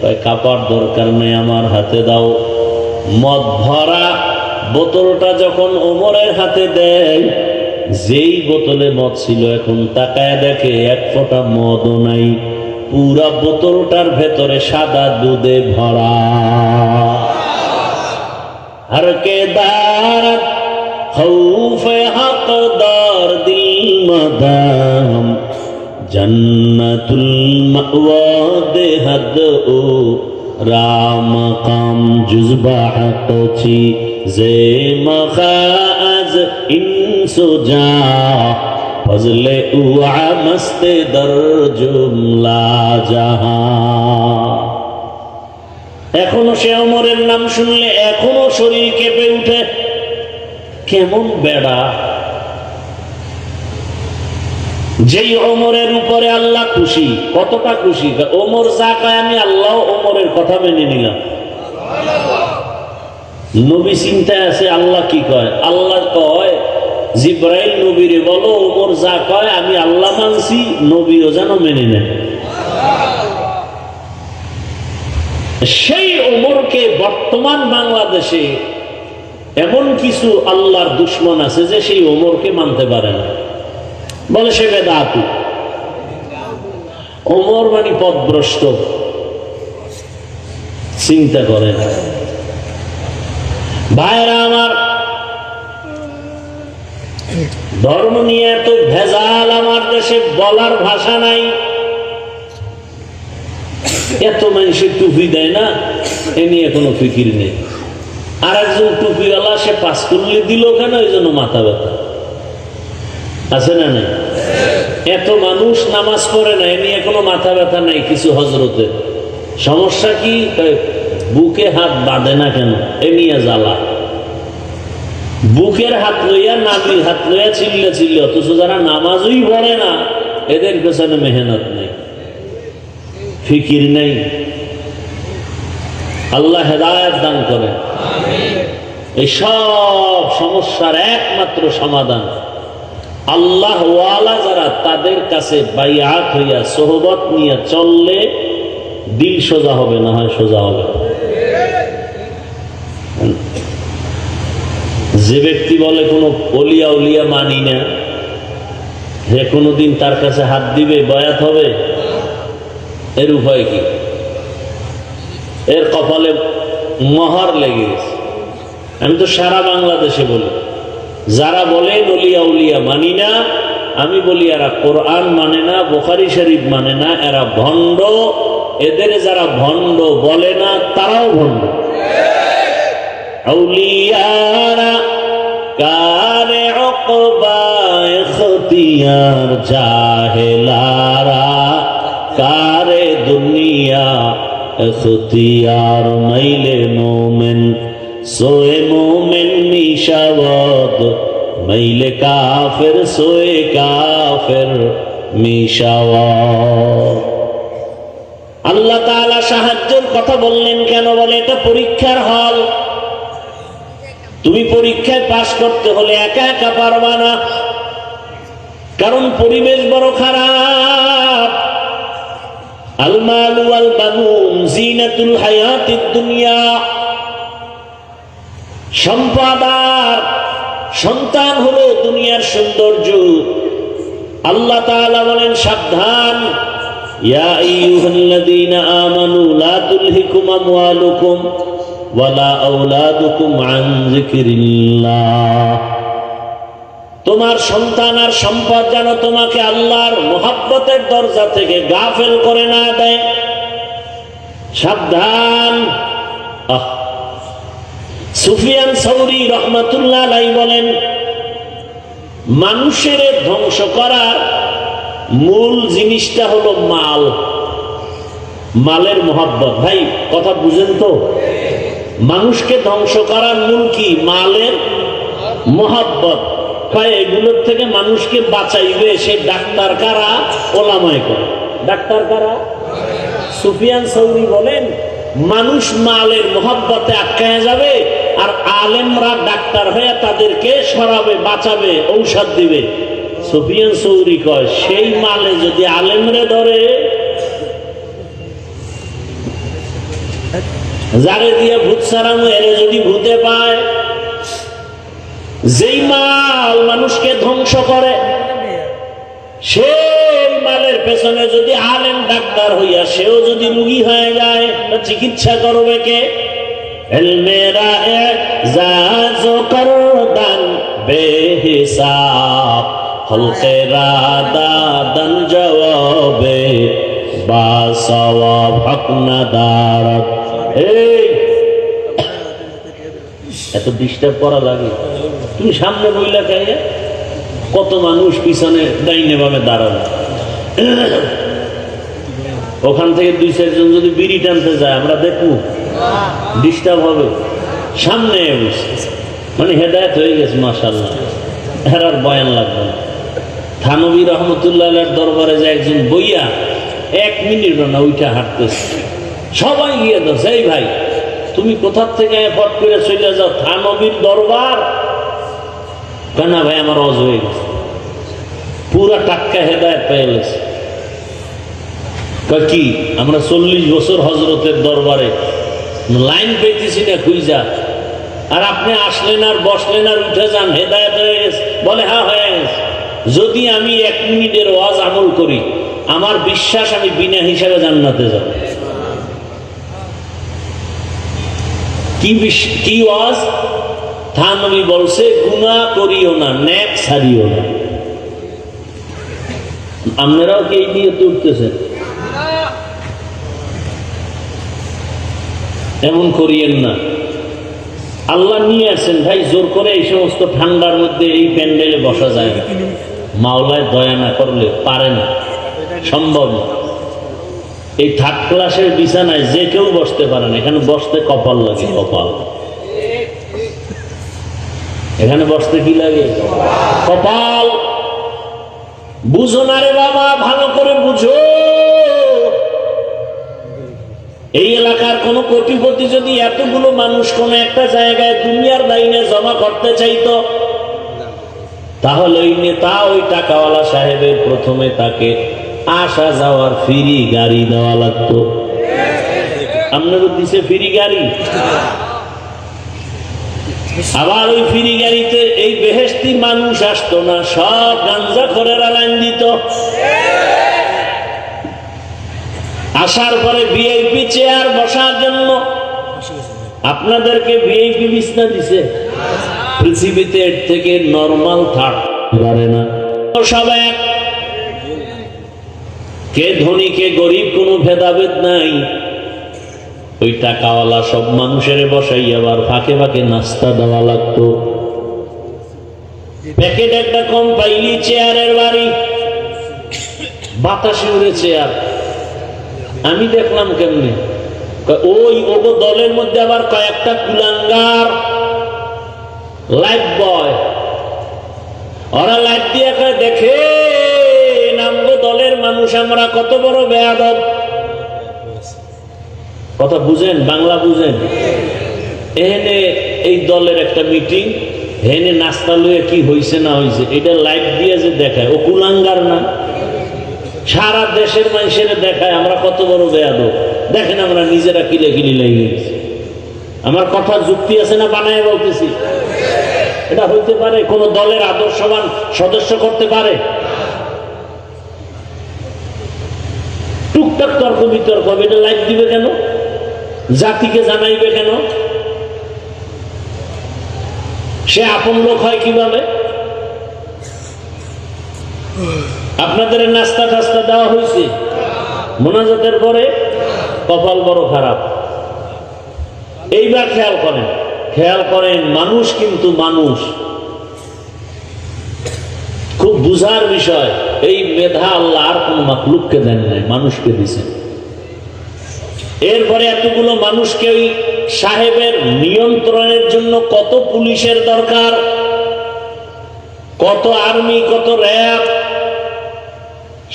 কয় কাঁপার দরকার নেই, আমার হাতে দাও। মদ ভরা বোতলটা যখন ওমরের হাতে দেয়, যেই বোতলে মদ ছিল এখন তাকায় দেখে এক ফোঁটা মদও নাই, পুরা বোতলটার ভেতরে সাদা দুধে ভরা। हर के दारत खौफ हकदार दिल मदाम जन्नतुल मअवा देहद ओ राम काम जुज़बा हक़ची जे मखाज इंसो जा फजले उआ मस्ते दर जुमला जहां। এখনো সে ওমরের নাম শুনলে এখনো শরীর কেঁপে উঠে। কেমন বেড়া! যেই ওমরের উপরে আল্লাহ খুশি, কতটা খুশি! ওমর যা কয় আমি আল্লাহ ওমরের কথা মেনে নিলাম। নবী চিন্তায় আছে আল্লাহ কি কয়। আল্লাহ কয়, জিব্রাইল নবীরে বলো ওমর যা কয় আমি আল্লাহ মানছি, নবীও যেন মেনে নেয়। সেই ওমরকে বর্তমান বাংলাদেশে এমন কিছু আল্লাহর দুশ্মন আছে যে সেই ওমরকে মানতে পারে না, বলে সে বেদাতু। ওমর মানে পথভ্রষ্ট। চিন্তা করেন ভাইরা আমার, ধর্ম নিয়ে এত ভেজাল আমার দেশে বলার ভাষা নাই। এত মানুষের টুপি দেয় না, এ নিয়ে কোনো ফিকির নেই। আর একজন টুপিওয়ালা সে পাস করলে দিল কেন, ওই জন্য মাথা ব্যথা আছে না নাই? এত মানুষ নামাজ পড়ে না, এ নিয়ে কোনো মাথা ব্যথা নাই। কিছু হজরতের সমস্যা কি, বুকে হাত বাঁধে না কেন, এ নিয়ে জ্বালা। বুকের হাত লইয়া নাবির হাত লইয়া চিল্লে চিল্লে, অথচ যারা নামাজই পড়ে না এদের পেছনে মেহনত নেই, ফিকির নেই। আল্লাহ হেদায়েত দান করেন। এই সব সমস্যার একমাত্র সমাধান আল্লাহ ওয়ালা যারা, তাদের কাছে বাইআত হইয়া সোহবত নিয়ে চললে দিল সোজা হবে, না হয় সোজা হবে। যে ব্যক্তি বলে কোনো অলিয়া উলিয়া মানি না, যে কোনোদিন তার কাছে হাত দিবে, বয়াত হবে, এর উপায় কি? এর কপালে মহর লেগে গেছে। আমি তো সারা বাংলাদেশে বলি, যারা বলেন অলিয়া উলিয়া মানি না, আমি বলি এরা কোরআন মানে না, বুখারী শরীফ মানে না, এরা ভণ্ড। এদের যারা ভণ্ড বলে না তারাও ভণ্ড। আউলিয়ারা কারে উকবা ইখতিয়ার, জাহেলারা কারে দুনিয়া ইখতিয়ার। মাইলে মোমেন সোয়ে মোমেন মিশাওয়াত, মাইলে কাফের সোয়ে কাফের মিশাওয়াত। আল্লাহ তাআলা সাহায্যের কথা বললেন কেন? বলে এটা পরীক্ষার হল। তুমি পরীক্ষায় পাশ করতে হলে একা একা পারবা না, কারণ পরিবেশ বড় খারাপ। আল মালু ওয়াল বানুন জিনাতুল হায়াতিদ দুনিয়া। সম্পদ আর সন্তান হলো দুনিয়ার সৌন্দর্য। আল্লাহ তাআলা বলেন সাবধান, ইয়া আইয়ুহাল্লাযীনা আমানু লা তুলহিকুম আমওয়ালুকুম ওয়ালা আওলাদুকুম আন যিকরিল্লাহ। তোমার সন্তান আর সম্পদ যেন তোমাকে আল্লাহর মুহাব্বতের দরজা থেকে গাফেল করে না দেয়। সাবধান। সুফিয়ান সাউরি রাহমাতুল্লাহ আলাইহি বলেন, মানুষের ধ্বংস করার মূল জিনিসটা হলো মাল, মালের মোহাব্বত। ভাই কথা বুঝেন তো? মানুষকে ধ্বংস করার মূল কি? মালের মোহাব্বত। এগুলোর থেকে মানুষকে বাঁচাইবে সে ডাক্তার কারা? ওলামায়ে কেরাম। ডাক্তার কারা? সুফিয়ান সাউরি বলেন, মানুষ মালের মোহাব্বতে আটকায় যাবে, আর আলেমরা ডাক্তার হয়ে তাদেরকে সরাবে, বাঁচাবে, ঔষধ দিবে। সুফিয়ান সাউরি কয়, সেই মালে যদি আলেমরে ধরে, যারে দিয়ে ভূত সারানো, এরে যদি ভূতে পায়, যেই মাল মানুষকে ধ্বংস করে, সেই মালের পেছনে যদি আলেম ডাক্তার হইয়া সেও যদি রোগী হয়ে যায়, চিকিৎসা করবে কে? ইলমেরা এজাজ করদান বেহিসাব, খলকেরা দাদান জওয়াবে বা সওয়াব হক না দারত। এই এত ডিস্টার্ব করা লাগে? তুমি সামনে বইলা খাইয়া, কত মানুষ পিছনে ডাইনে বামে দাঁড়ানো। ওখান থেকে 2-4 জন যদি বিড়ি টানতে যায়, আমরা দেখবো ডিস্টার্ব হবে। সামনে মানে হেদায়েত হয়ে গেছে মাশাআল্লাহ, এর আর বয়ান লাগবে না। থানবী রহমতুল্লাহ দরবারে যে একজন বইয়া 1 মিনিটও না উঠা হাঁটতেছে, সবাই গিয়ে ধরছে, এই ভাই তুমি কোথার থেকে পথ করে চলে যাও, থানবীর দরবার। কেন ভাই? আমার অজ হয়ে গেছে, পুরা টাটকা হেদায়েত পেয়ে গেছে। কি আমরা 40 বছর হজরতের দরবারে লাইন পেতেছি না খুঁজা, আর আপনি আসলেন আর বসলেন আর উঠে যান, হেদায়েত হয়ে গেছে? বলে হ্যাঁ হয়ে গেছে। যদি আমি 1 মিনিটের ওয়াজ আমল করি, আমার বিশ্বাস আমি বিনা হিসাবে জান্নাতে যাব। কি ওয়াজ? থানবী বলছে, গুনাহ করিও না, নেক ছাড়িও না। আপনারাও কি এই দিয়ে তুলতেছেন? এমন করিয়েন না। আল্লাহ নিয়ে আসেন ভাই, জোর করে এই সমস্ত ঠান্ডার মধ্যে এই প্যান্ডেলে বসা যায় না। মাওলায় দয়া না করলে পারে না, সম্ভব না। এই 3rd ক্লাসের বিছানায় যে কেউ বসতে পারে না। এখানে বসতে কপাল লাগে, কপাল। এখানে বসতে কি লাগে? কপাল। বুঝো না রে বাবা, ভালো করে বুঝো। এই এলাকার কোন কোটিপতি যদি এতগুলো মানুষ কোন একটা জায়গায় দুনিয়ার লাইনে জমা করতে চাইতো, তাহলে ওই নেতা, ওই টাকাওয়ালা সাহেবের প্রথমে তাকে আসা যাওয়ার ফ্রি গাড়ি দেওয়া লাগতো। আপনারও দিছে ফ্রি গাড়ি, আবার ওই ফ্রি গাড়িতে এই বেহেশতি মানুষ আসতো না, সব গাঞ্জাখোরেরা লাইন দিত। আসার পরে ভিআইপি চেয়ার বসার জন্য আপনাদেরকে ভিআইপি বিছনা দিছে। পৃথিবীতে এর থেকে নরমাল থাকতে পারে না। সব এক, কে ধনী কে গরিব কোনো ভেদাভেদ নাই। ওই টাকাওয়ালা সব মানুষের বসাই আবার ফাঁকে ফাঁকে নাস্তা দেওয়া লাগতো। প্যাকেট একটা কম পাইলি চেয়ারের বাড়ি, বাতাসে উড়ে চেয়ার। আমি দেখলাম কেমনে, ওই ওগো দলের মধ্যে আবার কয়েকটা কুলাঙ্গার লাইফ বয়, ওরা লাইফ দিয়ে দেখে নামগো দলের মানুষ আমরা কত বড় বেয়াদব। কথা বুঝেন, বাংলা বুঝেন? এখানে এই দলের একটা মিটিং, হেনে নাস্তা লইয়া কি হইছে না হইছে এটা লাইভ দিয়ে যে দেখায়, ও কুলাঙ্গার না? সারা দেশের মানুষের দেখায় আমরা কত বড় বেয়াদব। দেখেন আমরা নিজেরা কিলে কিলি লেগে গেছি। আমার কথা যুক্তি আছে না বানায় বলতেছি? এটা হইতে পারে? কোন দলের আদর্শবান সদস্য করতে পারে? টুকটাক তর্ক বিতর্ক হবে, এটা লাইভ দিবে কেন? জাতিকে জানাইবে কেন? সে আপন লোক হয় কিভাবে? আপনাদের নাস্তা টাস্তা দেওয়া হয়েছে মোনাজাতের পরে? কপাল বড় খারাপ। এইবার খেয়াল করেন, খেয়াল করেন, মানুষ কিন্তু মানুষ, খুব বুঝার বিষয়। এই মেধা আল্লাহ আর কোন মাখলুককে দেন নাই, মানুষকে দিছেন। এরপরে এতগুলো মানুষকে ওই সাহেবের নিয়ন্ত্রণের জন্য কত পুলিশের দরকার, কত আর্মি, কত র্যাব।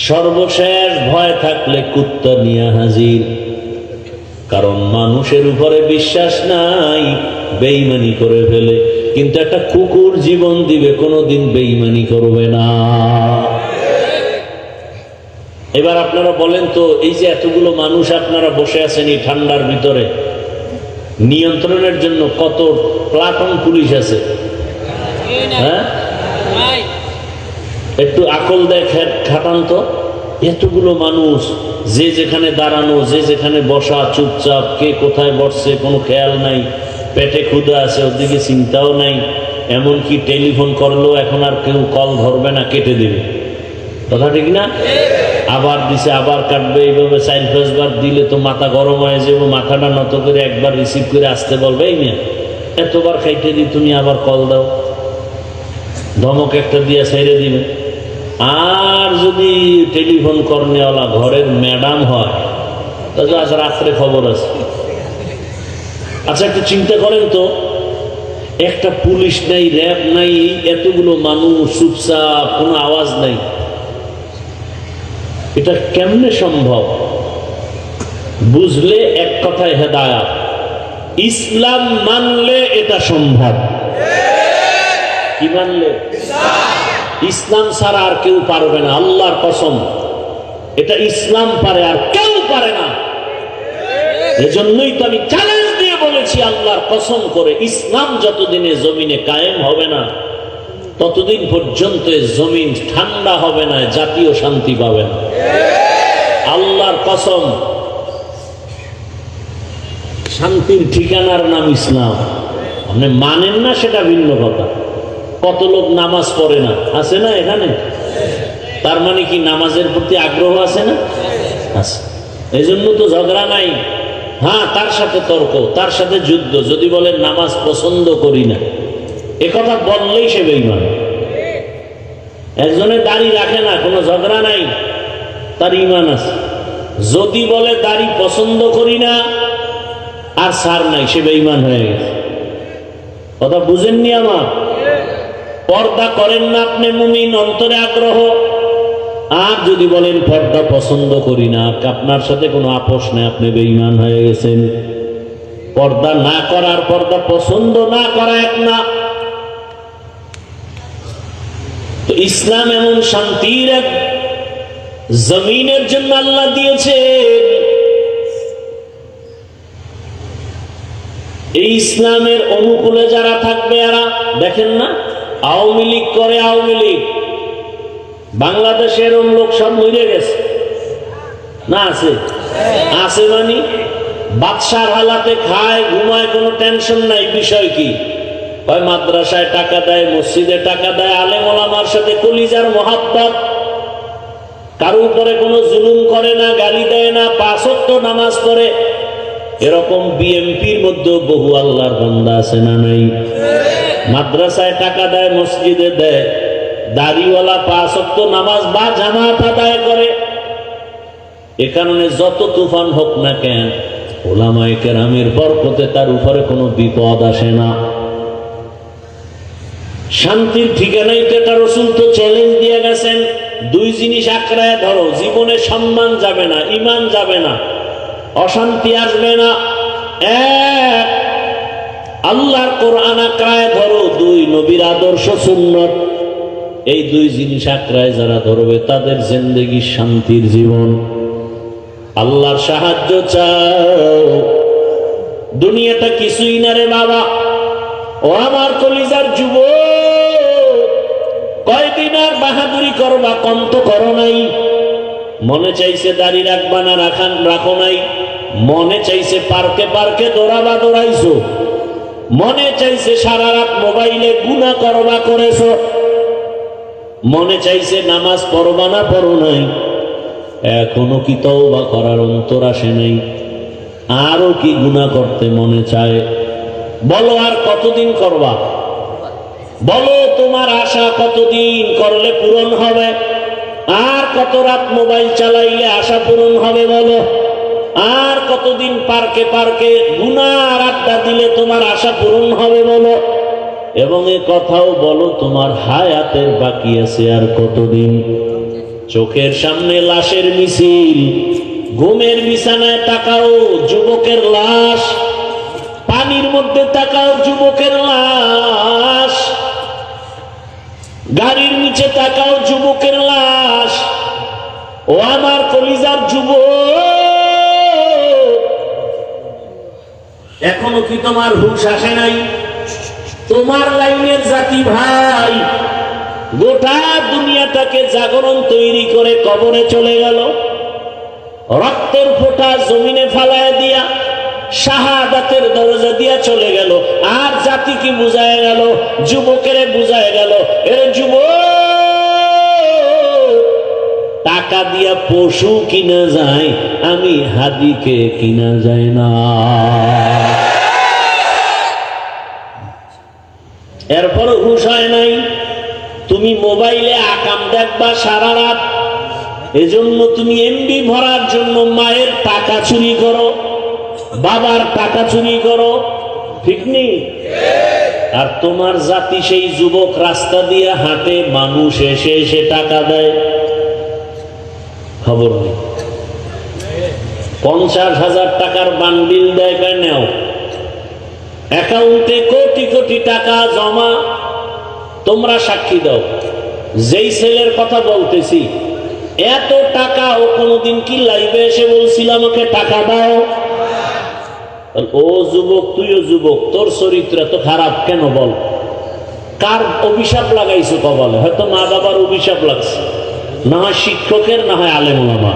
সর্বশেষ ভয় থাকলে কুত্তা নিয়ে হাজির। কারণ মানুষের উপরে বিশ্বাস নাই, বেঈমানি করে ফেলে। কিন্তু একটা কুকুর জীবন দিবে, কোনোদিন বেঈমানি করবে না। এবার আপনারা বলেন তো, এই যে এতগুলো মানুষ আপনারা বসে আছেন এই ঠান্ডার ভিতরে, নিয়ন্ত্রণের জন্য কত প্লাটুন পুলিশ আছে? হ্যাঁ, একটু আকল দেয় খাটান তো। এতগুলো মানুষ, যে যেখানে দাঁড়ানো, যে যেখানে বসা, চুপচাপ, কে কোথায় বসছে কোনো খেয়াল নাই। পেটে ক্ষুধা আছে, ওদিকে চিন্তাও নাই। এমনকি টেলিফোন করলেও এখন আর কেউ কল ধরবে না, কেটে দেবে। কথা ঠিক না? আবার দিছে, আবার কাটবে। এইভাবে 4-5 বার দিলে তো মাথা গরম হয়ে যাবে। মাথাটা নত করে একবার রিসিভ করে আসতে বলবে, এই মেয়ে এতবার খাইতে দিই, তুমি আবার কল দাও। ধমক একটা দিয়ে ছেড়ে দিবে। আর যদি টেলিফোন কর্নেওয়ালা ঘরের ম্যাডাম হয়, তাহলে আজ রাত্রে খবর আছে। আচ্ছা, একটু চিন্তা করেন তো, একটা পুলিশ নাই, র্যাব নাই, এতগুলো মানুষ চুপচাপ, কোনো আওয়াজ নাই। এটা কেমনে সম্ভব? বুঝলে এক কথায় হেদায়াত। ইসলাম মানলে এটা সম্ভব। কি মানলে? ইসলাম ছাড়া আর কেউ পারবে না, আল্লাহর কসম। এটা ইসলাম পারে, আর কেউ পারে না। এজন্যই তো আমি চ্যালেঞ্জ দিয়ে বলেছি, আল্লাহর কসম করে, ইসলাম যতদিনে জমিনে কায়েম হবে না, ততদিন পর্যন্ত জমিন ঠান্ডা হবে না, জাতীয় শান্তি পাবে না। আল্লাহর কসম। শান্তির ঠিকানার নাম ইসলাম। আপনি মানেন না সেটা ভিন্ন কথা। কত লোক নামাজ পড়ে না, আছে না এখানে? তার মানে কি নামাজের প্রতি আগ্রহ আছে না? আছে। এই জন্য তো ঝগড়া নাই। হ্যাঁ, তার সাথে তর্ক, তার সাথে যুদ্ধ। যদি বলেন নামাজ পছন্দ করি না, একথা বললেই সে বেঈমান। একজনে দাড়ি রাখে না, কোনো ঝগড়া নাই, তার ঈমান আছে। যদি বলে দাড়ি পছন্দ করি না আর ছাড় নাই, সে বেঈমান হয়ে গেছে। কথা বুঝেননি আমার? পর্দা করেন না আপনি মুমিন, অন্তরে আগ্রহ। আর যদি বলেন পর্দা পছন্দ করি না, আপনার সাথে কোনো আপোষ নেই, আপনি বেঈমান হয়ে গেছেন। পর্দা না করার, পর্দা পছন্দ না করা এক না। তো ইসলাম এমন শান্তির এক জমিনের জন্য আল্লাহ দিয়েছে। এই ইসলামের অনুকূলে যারা থাকবে, এরা দেখেন না আওয়ামী লীগ করে। আওয়ামী লীগ বাংলাদেশের লোক সব মরে গেছে না? আছে, আছে মানে বাদশার হালাতে খায়, ঘুমায়, কোনো টেনশন নাই। বিষয় কি? ওই মাদ্রাসায় টাকা দেয়, মসজিদে টাকা দেয়, আলেম ওলামার সাথে কলিজার মোহাব্বত, কারো উপরে কোনো জুলুম করে না, গালি দেয় না, 5 ওয়াক্ত নামাজ পড়ে। এরকম বিএমপির মধ্যে বহু আল্লাহর বান্দা আছে না নাই? মাদ্রাসায় টাকা দেয়, মসজিদে দেয়, দাড়িওয়ালা 5 ওয়াক্ত নামাজ বা জামাত আদায় করে। এ কারণে যত তুফান হোক না কেন, ওলামায়ে কেরামের বরকতে তার উপরে কোনো বিপদ আসে না। শান্তির ঠিকানাই তো এটা, রাসূল তো চ্যালেঞ্জ দিয়ে গেছেন, 2 জিনিস আঁকড়ায় ধরো, জীবনে সম্মান যাবে না, ঈমান যাবে না, অশান্তি আসবে না। 1, আল্লাহর কোরআন আঁকড়ায় ধরো, 2, নবীর আদর্শ সুন্নত। এই 2 জিনিস আঁকড়ায় যারা ধরবে তাদের জিন্দেগি শান্তির জীবন। আল্লাহর সাহায্য চাও, দুনিয়াটা কিছুই না রে বাবা। ও আমার কলিজার যুবক, কয়দিন আর বাহাদুরি করবা, কম তো করো নাই। মনে চাইছে দাড়ি রাখবা না, রাখো নাই। মনে চাইছে পার্কে পার্কে দৌড়াবা, দৌড়াইছো। মনে চাইছে সারা রাত মোবাইলে গুনাহ করবা, করেছো। মনে চাইছে নামাজ পড়বা না, পড়ো নাই। এখনো কি তওবা করার অন্তর আসে নাই? আরো কি গুনাহ করতে মনে চায়? বলো আর কতদিন করবা? বলো তোমার আশা কতদিন করলে পূরণ হবে? আর কত রাত মোবাইল চালাইলে আশা পূরণ হবে বলো? আর কতদিন পার্কে পার্কে গুনার আড্ডা দিলে তোমার আশা পূরণ হবে বলো? এবং এ কথাও বলো তোমার হায়াতের বাকি আছে আর কতদিন? চোখের সামনে লাশের মিছিল, ঘুমের বিছানায় তাকাও যুবকের লাশ, পানির মধ্যে তাকাও যুবকের লাশ, গাড়ির নিচে তাকাও যুবকের লাশ। ও আমার কলিজার যুবক, এখনো কি তোমার হুঁশ আসে নাই? তোমার লাইনের জাতি ভাই গোটা দুনিয়াটাকে জাগরণ তৈরি করে কবরে চলে গেল, রক্তের ফোঁটা জমিনে ফালায় দিয়া শাহাদাতের দরজা দিয়া চলে গেল। আর জাতি কি বুঝায় গেল? যুবকের বুঝায় গেল, এর যুবক, টাকা দিয়া পশু কিনা যায়, আমি হাদিকে কিনা যায় না। এরপর হুঁশ হয় নাই। তুমি মোবাইলে আকাম দেখবা সারা রাত, এজন্য তুমি এমবি ভরার জন্য মায়ের টাকা চুরি করো, বাবার টাকা চুরি করো, ঠিক নেই? আর তোমার জাতি সেই যুবক রাস্তা দিয়ে হাঁটে, মানুষ এসে এসে টাকা দেয়, খবর নেই। 50,000 টাকার বান্ডিল দেয়, কেন? অ্যাকাউন্টে কোটি কোটি টাকা জমা। তোমরা সাক্ষী দাও, যেই ছেলের কথা বলতেছি, এত টাকা ও কোনোদিন কি লাইভে এসে বলছিল আমাকে টাকা দাও? ও যুবক, তুইও যুবক, তোর চরিত্র এত খারাপ কেন বল? কার অভিশাপ লাগাইছো কপালে? হয়তো মা বাবার অভিশাপ লাগছে, না হয় শিক্ষকের, না হয় আলেম ওলামা।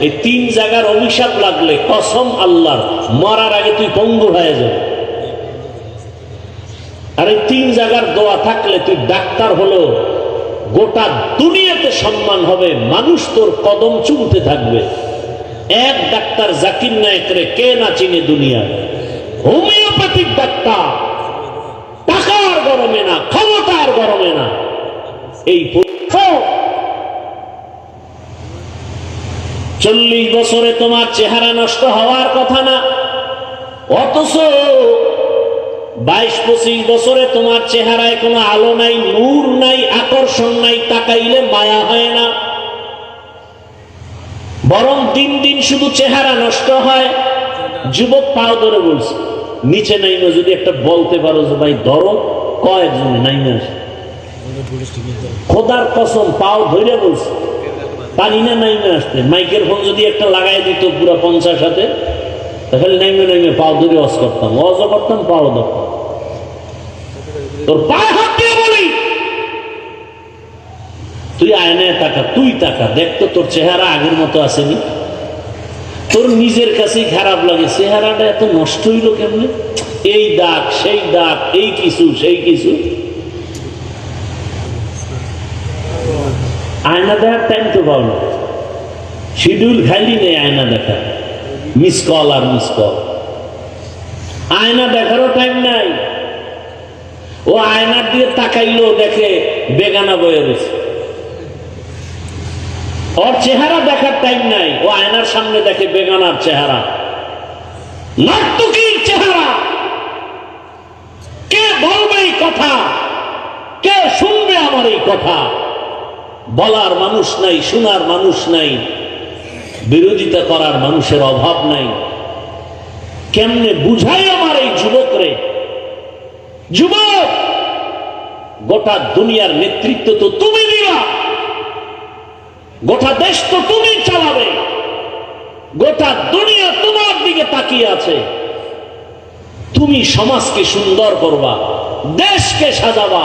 এই 3 জায়গার অভিশাপ লাগলে কসম আল্লাহর, মরার আগে তুই পঙ্গু হয়ে যাবে। আর এই 3 জায়গার দোয়া থাকলে তুই ডাক্তার হলো, গোটা দুনিয়াতে সম্মান হবে, মানুষ তোর কদম চুমতে থাকবে। এক ডাক্তার জাকির নায়েকরে কে না চিনে দুনিয়া? হোমিওপ্যাথিক ডাক্তার, টাকার গরমে না, ক্ষমতার গরমে না। এই 40 বছরে তোমার চেহারা নষ্ট হওয়ার কথা না, অথচ 22-25 বছরে তোমার চেহারায় কোনো আলো নাই, নূর নাই, আকর্ষণ নাই, তাকাইলে মায়া হয় না, বরং দিন দিন শুধু চেহারা নষ্ট হয়। যুবক পাও ধরে বলছে, নিচে নাইমে যদি একটা বলতে পারো যে ভাই ধরো, কয়েকজনে নাইমে আসে, খোদার কসম পাও ধরে বলছে, পানি না নাইমে আসতে। মাইকের ফোন যদি একটা লাগাই দিত পুরো 50 হাতে, তাহলে নাইমে নাইমে পাও ধরে অজ করতাম, অজও করতাম, পাও ধরতাম। তোর পায়ে হাত দিয়ে বলি, তুই আয়নায় তাকা, তুই তাকা, দেখ তো তোর চেহারা আগের মতো আসেনি। তোর নিজের কাছেই খারাপ লাগে, চেহারাটা এত নষ্ট হইল কেমনে, এই দাগ সেই দাগ, এই কিছু সেই কিছু। আয়না দেখার টাইম তো পাও না, শিডিউল খাইলি নেই আয়না দেখা, মিস কল আর মিস কল, আয়না দেখারও টাইম নাই। ও আয়নার দিয়ে তাকাইলো দেখে বেগানা বয়ে রয়েছে, ওর চেহারা দেখার টাইম নাই, ও আয়নার সামনে দেখে বেগানার চেহারা, নর্তকীর চেহারা। কে বলবে এই কথা, কে শুনবে আমার এই কথা? বলার মানুষ নাই, শোনার মানুষ নাই, বিরোধিতা করার মানুষের অভাব নাই। কেমনে বুঝাই আমার এই যুবকরে? যুবক, গোটা দুনিয়ার নেতৃত্ব তো তুমি দিবা, গোটা দেশ তো তুমি চালাবে, গোটা দুনিয়া তোমার দিকে তাকিয়ে আছে। তুমি সমাজকে সুন্দর করবা, দেশকে সাজাবা,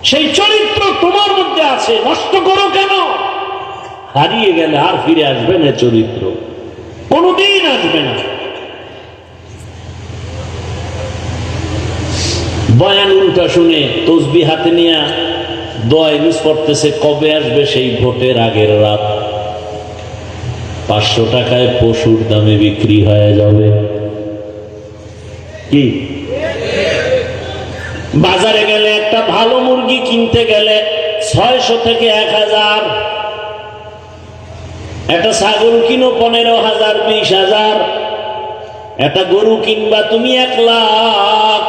সেই চরিত্র তোমার মধ্যে আছে, নষ্ট করো কেন? হারিয়ে গেলে আর ফিরে আসবে না, চরিত্র কোনদিন আসবে না। বয়ান উল্টা শুনে তসবি হাতে নিয়ে দোয়া ইউজ করতেছে, কবে আসবে সেই ভোটের আগের রাত, 500 টাকায় পশুর দামে বিক্রি হয়ে যাবে। কি বাজারে গেলে একটা ভালো মুরগি কিনতে গেলে 600 থেকে 1000, একটা ছাগল কিনো 15,000 20,000, একটা গরু কিনবা তুমি 1 লাখ।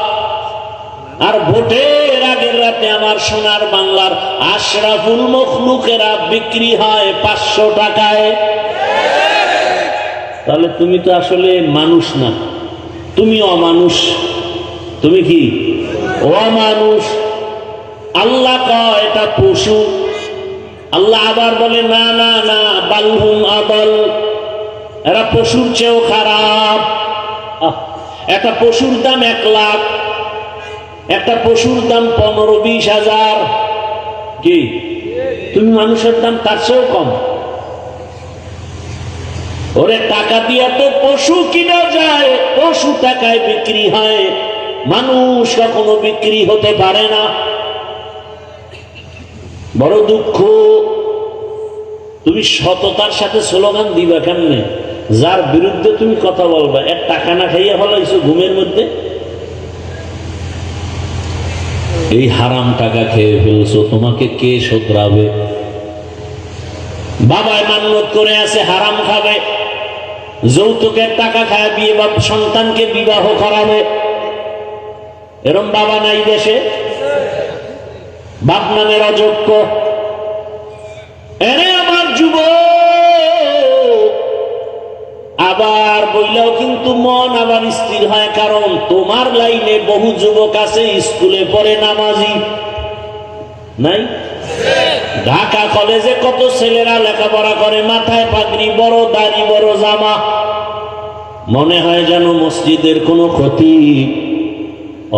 আর ভোটের আগের রাতে আমার সোনার বাংলার আশরাফুল মখলুকেরা বিক্রি হয় 500 টাকায়। তাহলে তুমি তো আসলে মানুষ না, তুমি অমানুষ। তুমি কি অমানুষ? আল্লাহ কয় এটা পশু, আল্লাহ আবার বলে না না না, বালহুম আদল, এরা পশুর চেয়েও খারাপ। একটা পশুর দাম 1 লাখ, একটা পশুর দাম 15-20,000। কি তুমি মানুষের দাম তার চেয়েও কম? ওরে টাকা দিয়া তো পশু কিনা যায়, পশু টাকায় বিক্রি হয়, মানুষ কখনো বিক্রি হতে পারে না। বড় দুঃখ। তুমি সততার সাথে স্লোগান দিবা কেমনে? যার বিরুদ্ধে তুমি কথা বলবা, 1 টাকা না খাইয়া ফলাইছো ঘুমের মধ্যে, এই হারাম টাকা খেয়ে ফেলছো, তোমাকে কে শোধরাবে? বাবায় মান্যত করে আছে হারাম খাবে, যৌতুকের টাকা খায় বিয়ে বা সন্তানকে বিবাহ করাবে। এরম বাবা নাই দেশে? বাপ নামের অযোগ্য। এরে আমার যুবক, আবার বললেও কিন্তু মন আবার স্থির হয়, কারণ তোমার লাইনে বহু যুবক আছে স্কুলে পড়ে নামাজি নাই? ঢাকা কলেজে কত ছেলেরা লেখাপড়া করে, মাথায় পাগড়ি, বড় দাড়ি, বড় জামা, মনে হয় যেন মসজিদের কোনো ক্ষতি,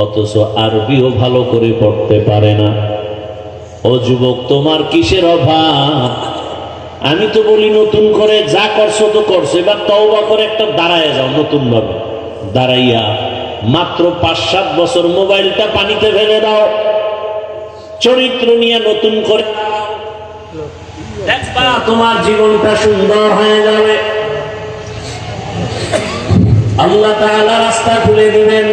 অথচ আরবিও ভালো করে পড়তে পারে না। ও যুবক, তোমার কিসের অভাব? আমি তো বলি নতুন করে যা করছো তো করছো, এবার তওবা করে একটা দাঁড়ায় যাও, নতুন ভাবে দাঁড়াইয়া মাত্র 5-7 বছর মোবাইলটা পানিতে ফেলে দাও, চরিত্র নিয়ে নতুন করে দেখবা তোমার জীবনটা সুন্দর হয়ে যাবে। আল্লাহ তাআলা রাস্তা খুলে দিবেন।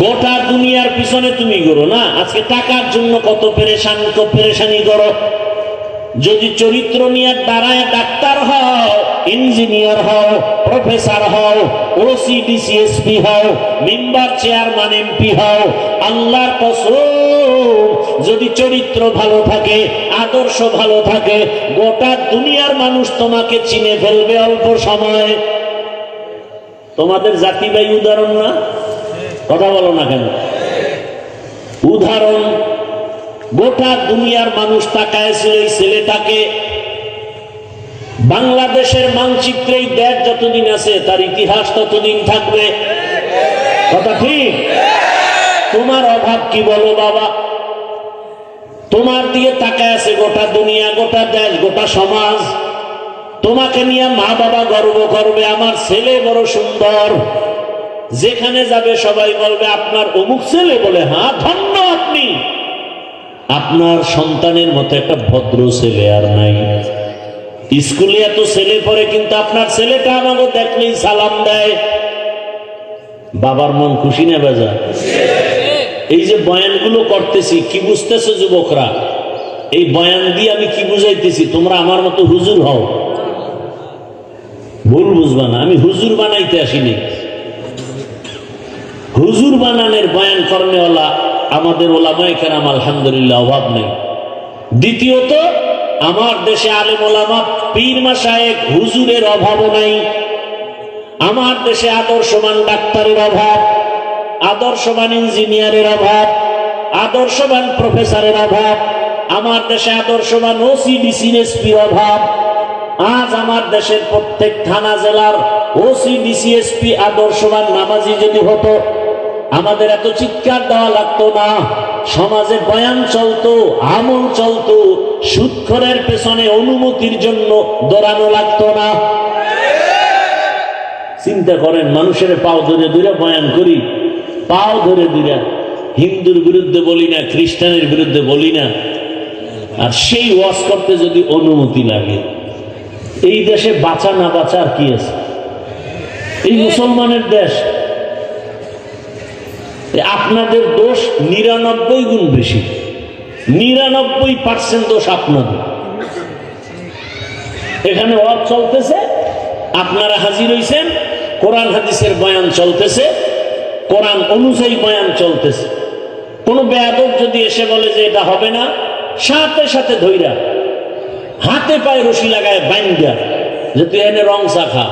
গোটা দুনিয়ার পিছনে তুমি করো না, আজকে টাকার জন্য কত পেরেশানি করো। যদি চরিত্র নিয়ে দাঁড়ায় ডাক্তার হও, ইঞ্জিনিয়ার হও, প্রফেসর হও, ওসি ডিসিএসপি হও, মেম্বার চেয়ারম্যান এমপি হও, আল্লাহর কসম যদি চরিত্র ভালো থাকে, আদর্শ ভালো থাকে, গোটা দুনিয়ার মানুষ তোমাকে চিনে ফেলবে অল্প সময়। তোমাদের জাতি ভাই উদাহরণ না? কথা বলো না কেন? উদাহরণ। গোটা দুনিয়ার মানুষ তাকায়ছিল এই ছেলেটাকে। বাংলাদেশের মানচিত্রে এই দেশ যতদিন আছে তার ইতিহাস ততদিন থাকবে। কথা ঠিক? তোমার অভাব কি বলো বাবা? তোমার দিয়ে তাকায় আছে গোটা দুনিয়া, গোটা দেশ, গোটা সমাজ। তোমাকে নিয়ে মা বাবা গর্ব করবে, আমার ছেলে বড় সুন্দর। যেখানে যাবে সবাই বলবে আপনার অমুক ছেলে, বলে হ্যাঁ ধন্য আপনি, আপনার সন্তানের মতো একটা ভদ্র ছেলে আর নাই। স্কুলে এত ছেলে পড়ে, কিন্তু আপনার ছেলেটা আমাকে দেখলেই সালাম দেয়। বাবার মন খুশি না বেজা? এই যে বয়ানগুলো করতেছি, কি বুঝতেছে যুবকরা? এই বয়ান দিয়ে আমি কি বুঝাইতেছি? তোমরা আমার মতো হুজুর হও। ভুল বুঝবা না, আমি হুজুর বানাইতে আসিনি। হুজুর বানানের বয়ান কর্মেওয়ালা আমাদের ওলামায়ে কেরাম আলহামদুলিল্লাহ অভাব নেই। দ্বিতীয়ত, আমার দেশে আলেম ওলামা পীর মাশায়েখ হুজুরের অভাবও নাই। আমার দেশে আদর্শবান ডাক্তারের অভাব, আদর্শবান ইঞ্জিনিয়ারের অভাব, আদর্শবান প্রফেসরের অভাব। আমার দেশে আদর্শবান ওসি ডিসি এসপির অভাব। আজ আমার দেশের প্রত্যেক থানা জেলার ওসি ডিসি এসপি আদর্শবান নামাজি যদি হতো, আমাদের এত চিৎকার দেওয়া লাগতো না। সমাজে বয়ান চলতো, আমল চলতো, সুদখোরের পেছনে অনুমতির জন্য দৌড়ানো লাগতো না। চিন্তা করেন, মানুষের পাও ধরে ধরে বয়ান করি, পাও ধরে ধরে। হিন্দুর বিরুদ্ধে বলি না, খ্রিস্টানের বিরুদ্ধে বলি না, আর সেই ওয়াজ করতে যদি অনুমতি লাগে। এই দেশে বাঁচা না বাঁচা আর কি আছে? এই মুসলমানের দেশ। আপনাদের দোষ 99 গুণ বেশি, 99% দোষ আপনাদের। এখানে ওয়াজ চলতেছে, আপনারা হাজির হইছেন, কোরআন হাদিসের বয়ান চলতেছে, কোরআন অনুযায়ী বয়ান চলতেছে। কোনো বেয়াদব যদি এসে বলে যে এটা হবে না, সাথে সাথে ধইরা হাতে পায়ে রশি লাগায় বাইন্দা যে তুই এনে রং চা খা।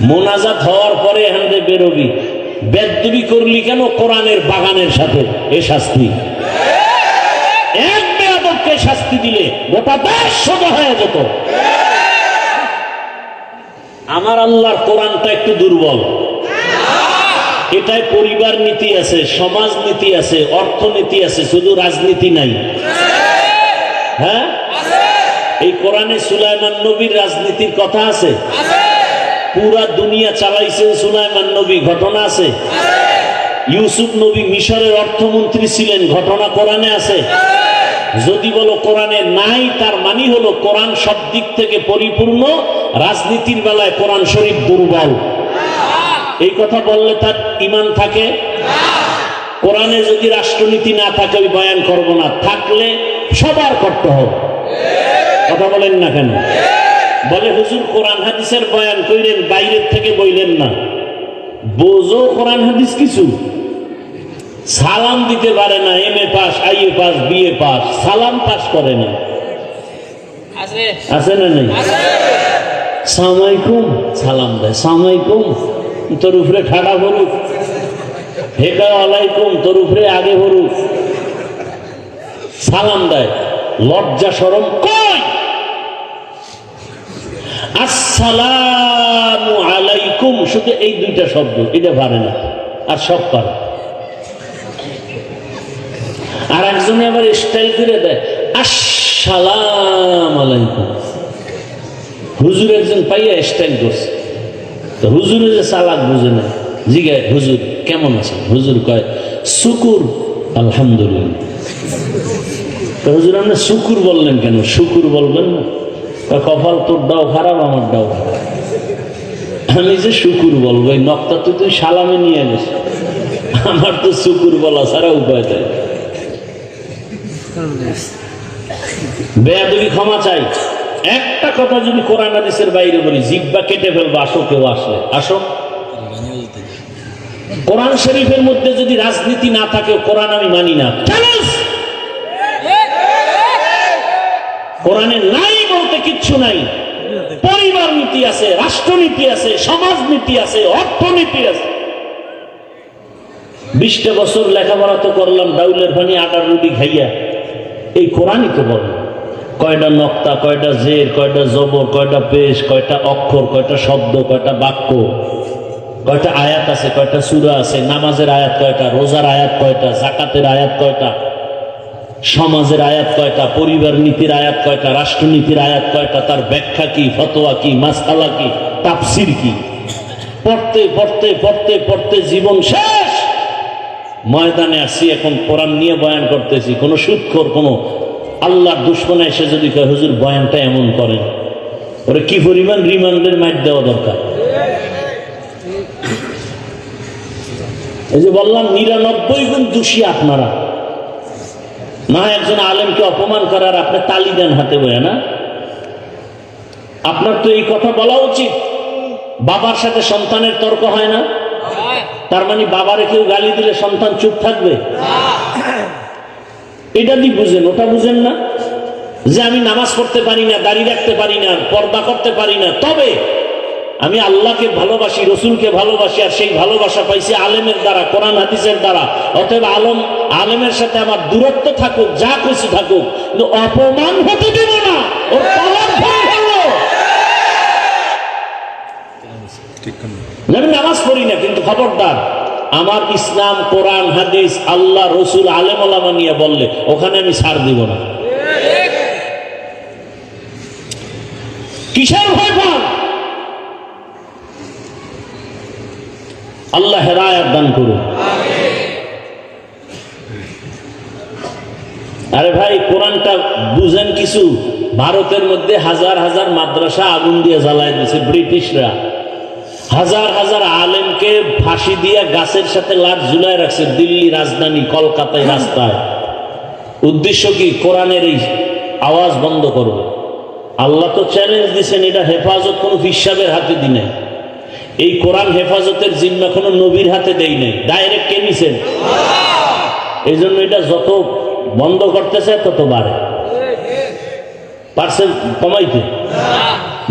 মোনাজাত হওয়ার পরে এখান থেকে বেরোবি। বেদবি করলি কেন কোরআনের বাগানের সাথে? এ শাস্তি। এক বেয়াদবকে শাস্তি দিলে গোটা দেশ সোজা হয়ে যেত। আমার আল্লাহর কোরআনটা একটু দুর্বল। এটায় পরিবার নীতি আছে, সমাজ নীতি আছে, অর্থনীতি আছে, শুধু রাজনীতি নাই। হ্যাঁ, এই কোরআনে সুলাইমান নবীর রাজনীতির কথা আছে। পুরা দুনিয়া চালাইছেন সুলাইমান নবী, ঘটনা আছে। ইউসুফ নবী মিশরের অর্থমন্ত্রী ছিলেন, ঘটনা কোরআনে আছে। যদি বলো কোরআনে নাই, তার মানে হলো কোরআন সব দিক থেকে পরিপূর্ণ, রাজনীতির বেলায় কোরআন শরীফ দুর্বল। এই কথা বললে তার ঈমান থাকে? কোরআনে যদি রাষ্ট্রনীতি না থাকে ওই বয়ান করব না, থাকলে সবার করতে হবে। কথা বলেন না কেন? বলে হুজুর কোরআন হাদিসের বয়ান কইলেন, বাইরের থেকে বইলেন না। বোঝো কোরআন হাদিস কিছু? সালাম দিতে পারে না, MA pass, IA pass, BA pass, সালাম পাস করে না। আছে না নেই? সালামালাইকুম সালাম দেয়, সালামালাইকুম তোর উপরে ঠাডা ভরুক, হেকা আলাইকুম তোর উপরে আগে ভরুক, সালাম দেয়। লজ্জা শরম কই? আসসালামু আলাইকুম, শুধু এই দুইটা শব্দ, এটা পারে না, আর সব পারে। আর একজনে আবার স্টাইল করে দেয় আসসালাম আলাইকুম। হুজুর একজন পাইয়া স্টাইল করছে, তো হুজুরে যে চালাক বুঝে না, জিগায় হুজুর কেমন আছেন? হুজুর কয় শুকুর আলহামদুলিল্লাহ। তো হুজুর আপনি শুকুর বললেন কেন? শুকুর বলবেন না? কপাল তোর দাও খারাপ, আমার দাও খারাপ। আমি যে শুকুর বলবো, এই নকটা তো তুই সালামে নিয়ে গেছ, আমার তো শুকুর বলা ছাড়া উপায় দেয়। বেয়াদবি ক্ষমা চাই। একটা কথা যদি কোরআন হাদিসের বাইরে বলি, জিহ্বা কেটে ফেলবো। আসো, কেউ আসলে আসো। কোরআন শরীফের মধ্যে যদি রাজনীতি না থাকে, কোরআন আমি মানি না। কোরআনে নাই বলতে কিচ্ছু নাই। পরিবার নীতি আছে, রাষ্ট্রনীতি আছে, সমাজ নীতি আছে, অর্থনীতি আছে। 20টা বছর লেখাপড়া তো করলাম ডাউলের পানি আটার রুটি খাইয়া। এই কোরআনই তো বলে কয়টা নক্তা, কয়টা জের, কয়টা জবর, কয়টা পেশ, কয়টা অক্ষর, কয়টা শব্দ, কয়টা বাক্য, কয়টা আয়াত আছে, কয়টা সূরা আছে, নামাজের আয়াত কয়টা, রোজার আয়াত কয়টা, যাকাতের আয়াত কয়টা, সমাজের আয়াত কয়টা, পরিবার নীতির আয়াত কয়টা, রাষ্ট্রনীতির আয়াত কয়টা, তার ব্যাখ্যা কি, ফতোয়া কি, মাসআলা কি, তাফসির কি, পড়তে পড়তে পড়তে পড়তে জীবন শেষ। ময়দানে আসছি, এখন কোরআন নিয়ে বয়ান করতেছি। কোন সুদখোর, কোন আল্লাহর দুশমন এসে যদি কয় হুজুর বয়ানটা এমন করেন, ওরে কি পরিমাণ রিমান্ডের মাইট দেওয়া দরকার। এই যে বললাম 99 গুণ দোষী আপনারা। না একজন আলেমকে অপমান করার আপনি তালি দেন হাতে বয়ে, না? আপনার তো এই কথা বলা উচিত। বাবার সাথে সন্তানের তর্ক হয় না, তার মানে বাবারে কেউ গালি দিলে সন্তান চুপ থাকবে? এটা দিয়ে বুঝেন, ওটা বুঝেন না। যে আমি নামাজ পড়তে পারি না, দাড়ি রাখতে পারি না, পর্দা করতে পারি না, তবে আমি আল্লাহকে ভালোবাসি, রসুলকে ভালোবাসি, আর সেই ভালোবাসা পাইছি আলেমের দ্বারা, কোরআন হাদিসের দ্বারা। অতএব আলেমের সাথে আমার দূরত্ব থাকুক, যা কিছু থাকুক, কিন্তু অপমান হতে দেব না। ওর কলম ভয় হলো। আমি নামাজ পড়ি না, কিন্তু খবরদার আমার ইসলাম, কোরআন হাদিস, আল্লাহ, রসুল, আলেম ওলামা নিয়ে বললে ওখানে আমি ছাড় দিব না। কিসের ভয় পান? আল্লাহ হেদায়েত দান করুন। আরে ভাই, কোরআনটা বুঝেন কিছু। ভারতের মধ্যে হাজার হাজার মাদ্রাসা আগুন দিয়ে জ্বালায় দিয়েছে ব্রিটিশরা। হাজার হাজার আলেমকে ফাঁসি দিয়ে গাছের সাথে লাট ঝুলায় রাখছে দিল্লি রাজধানী কলকাতায় রাস্তায়। উদ্দেশ্য কি? কোরআনের এই আওয়াজ বন্ধ করবে। আল্লাহ তো চ্যালেঞ্জ দিচ্ছেন, এটা হেফাজত কোনো হিসাবের হাতে দি নাই। এই কোরআন হেফাজতের জিম্মা কোনো নবীর হাতে দেই নাই, ডাইরেক্ট কে নিছেন? এই জন্য এটা যত বন্ধ করতেছে তত বাড়ে। পারছে কমাইতে?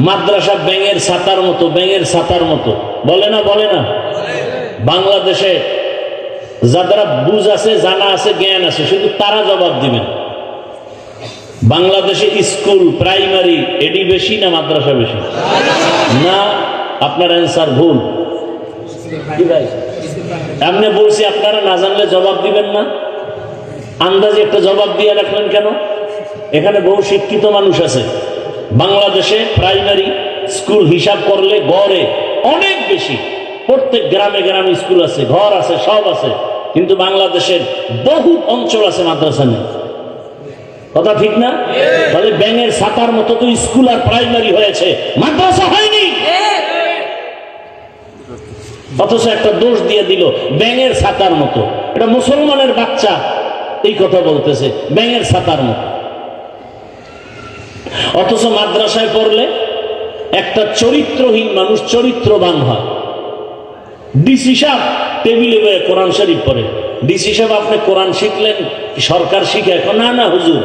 মাদ্রাসা ব্যাঙের ছাতার মতো, ব্যাঙের ছাতার মতো, বলে না? বলে না? বাংলাদেশে যারা বুঝ আছে, জানা আছে, জ্ঞান আছে, শুধু তারা জবাব দিবেন। বাংলাদেশে স্কুল, প্রাইমারি, এডি বেশি না মাদ্রাসা বেশি? না, আপনার অ্যান্সার ভুল। কি ভাই, আপনি বলছি আপনারা না জানলে জবাব দিবেন না? আন্দাজে একটা জবাব দিয়ে রাখলেন কেন? এখানে বহু শিক্ষিত মানুষ আছে। বাংলাদেশে প্রাইমারি স্কুল হিসাব করলে গড়ে অনেক বেশি। প্রত্যেক গ্রামে গ্রামে স্কুল আছে, ঘর আছে, সব আছে, কিন্তু বাংলাদেশের বহু অঞ্চল আছে মাদ্রাসা নেই। কথা ঠিক না? তাহলে ব্যাঙের ছাতার মতো তো স্কুল আর প্রাইমারি হয়েছে, মাদ্রাসা হয়নি। অথচ একটা দোষ দিয়ে দিল ব্যাঙের ছাতার মতো। এটা মুসলমানের বাচ্চা এই কথা বলতেছে, ব্যাঙের ছাতার মতো। অথচ মাদ্রাসায় পড়লে একটা চরিত্রহীন মানুষ চরিত্রবান হয়। ডিসি সাহেব টেবিলে বসে কোরআন শরীফ পড়ে। ডিসি সাহেব, আপনি কোরআন শিখলেন, সরকার শিখে? না না হুজুর,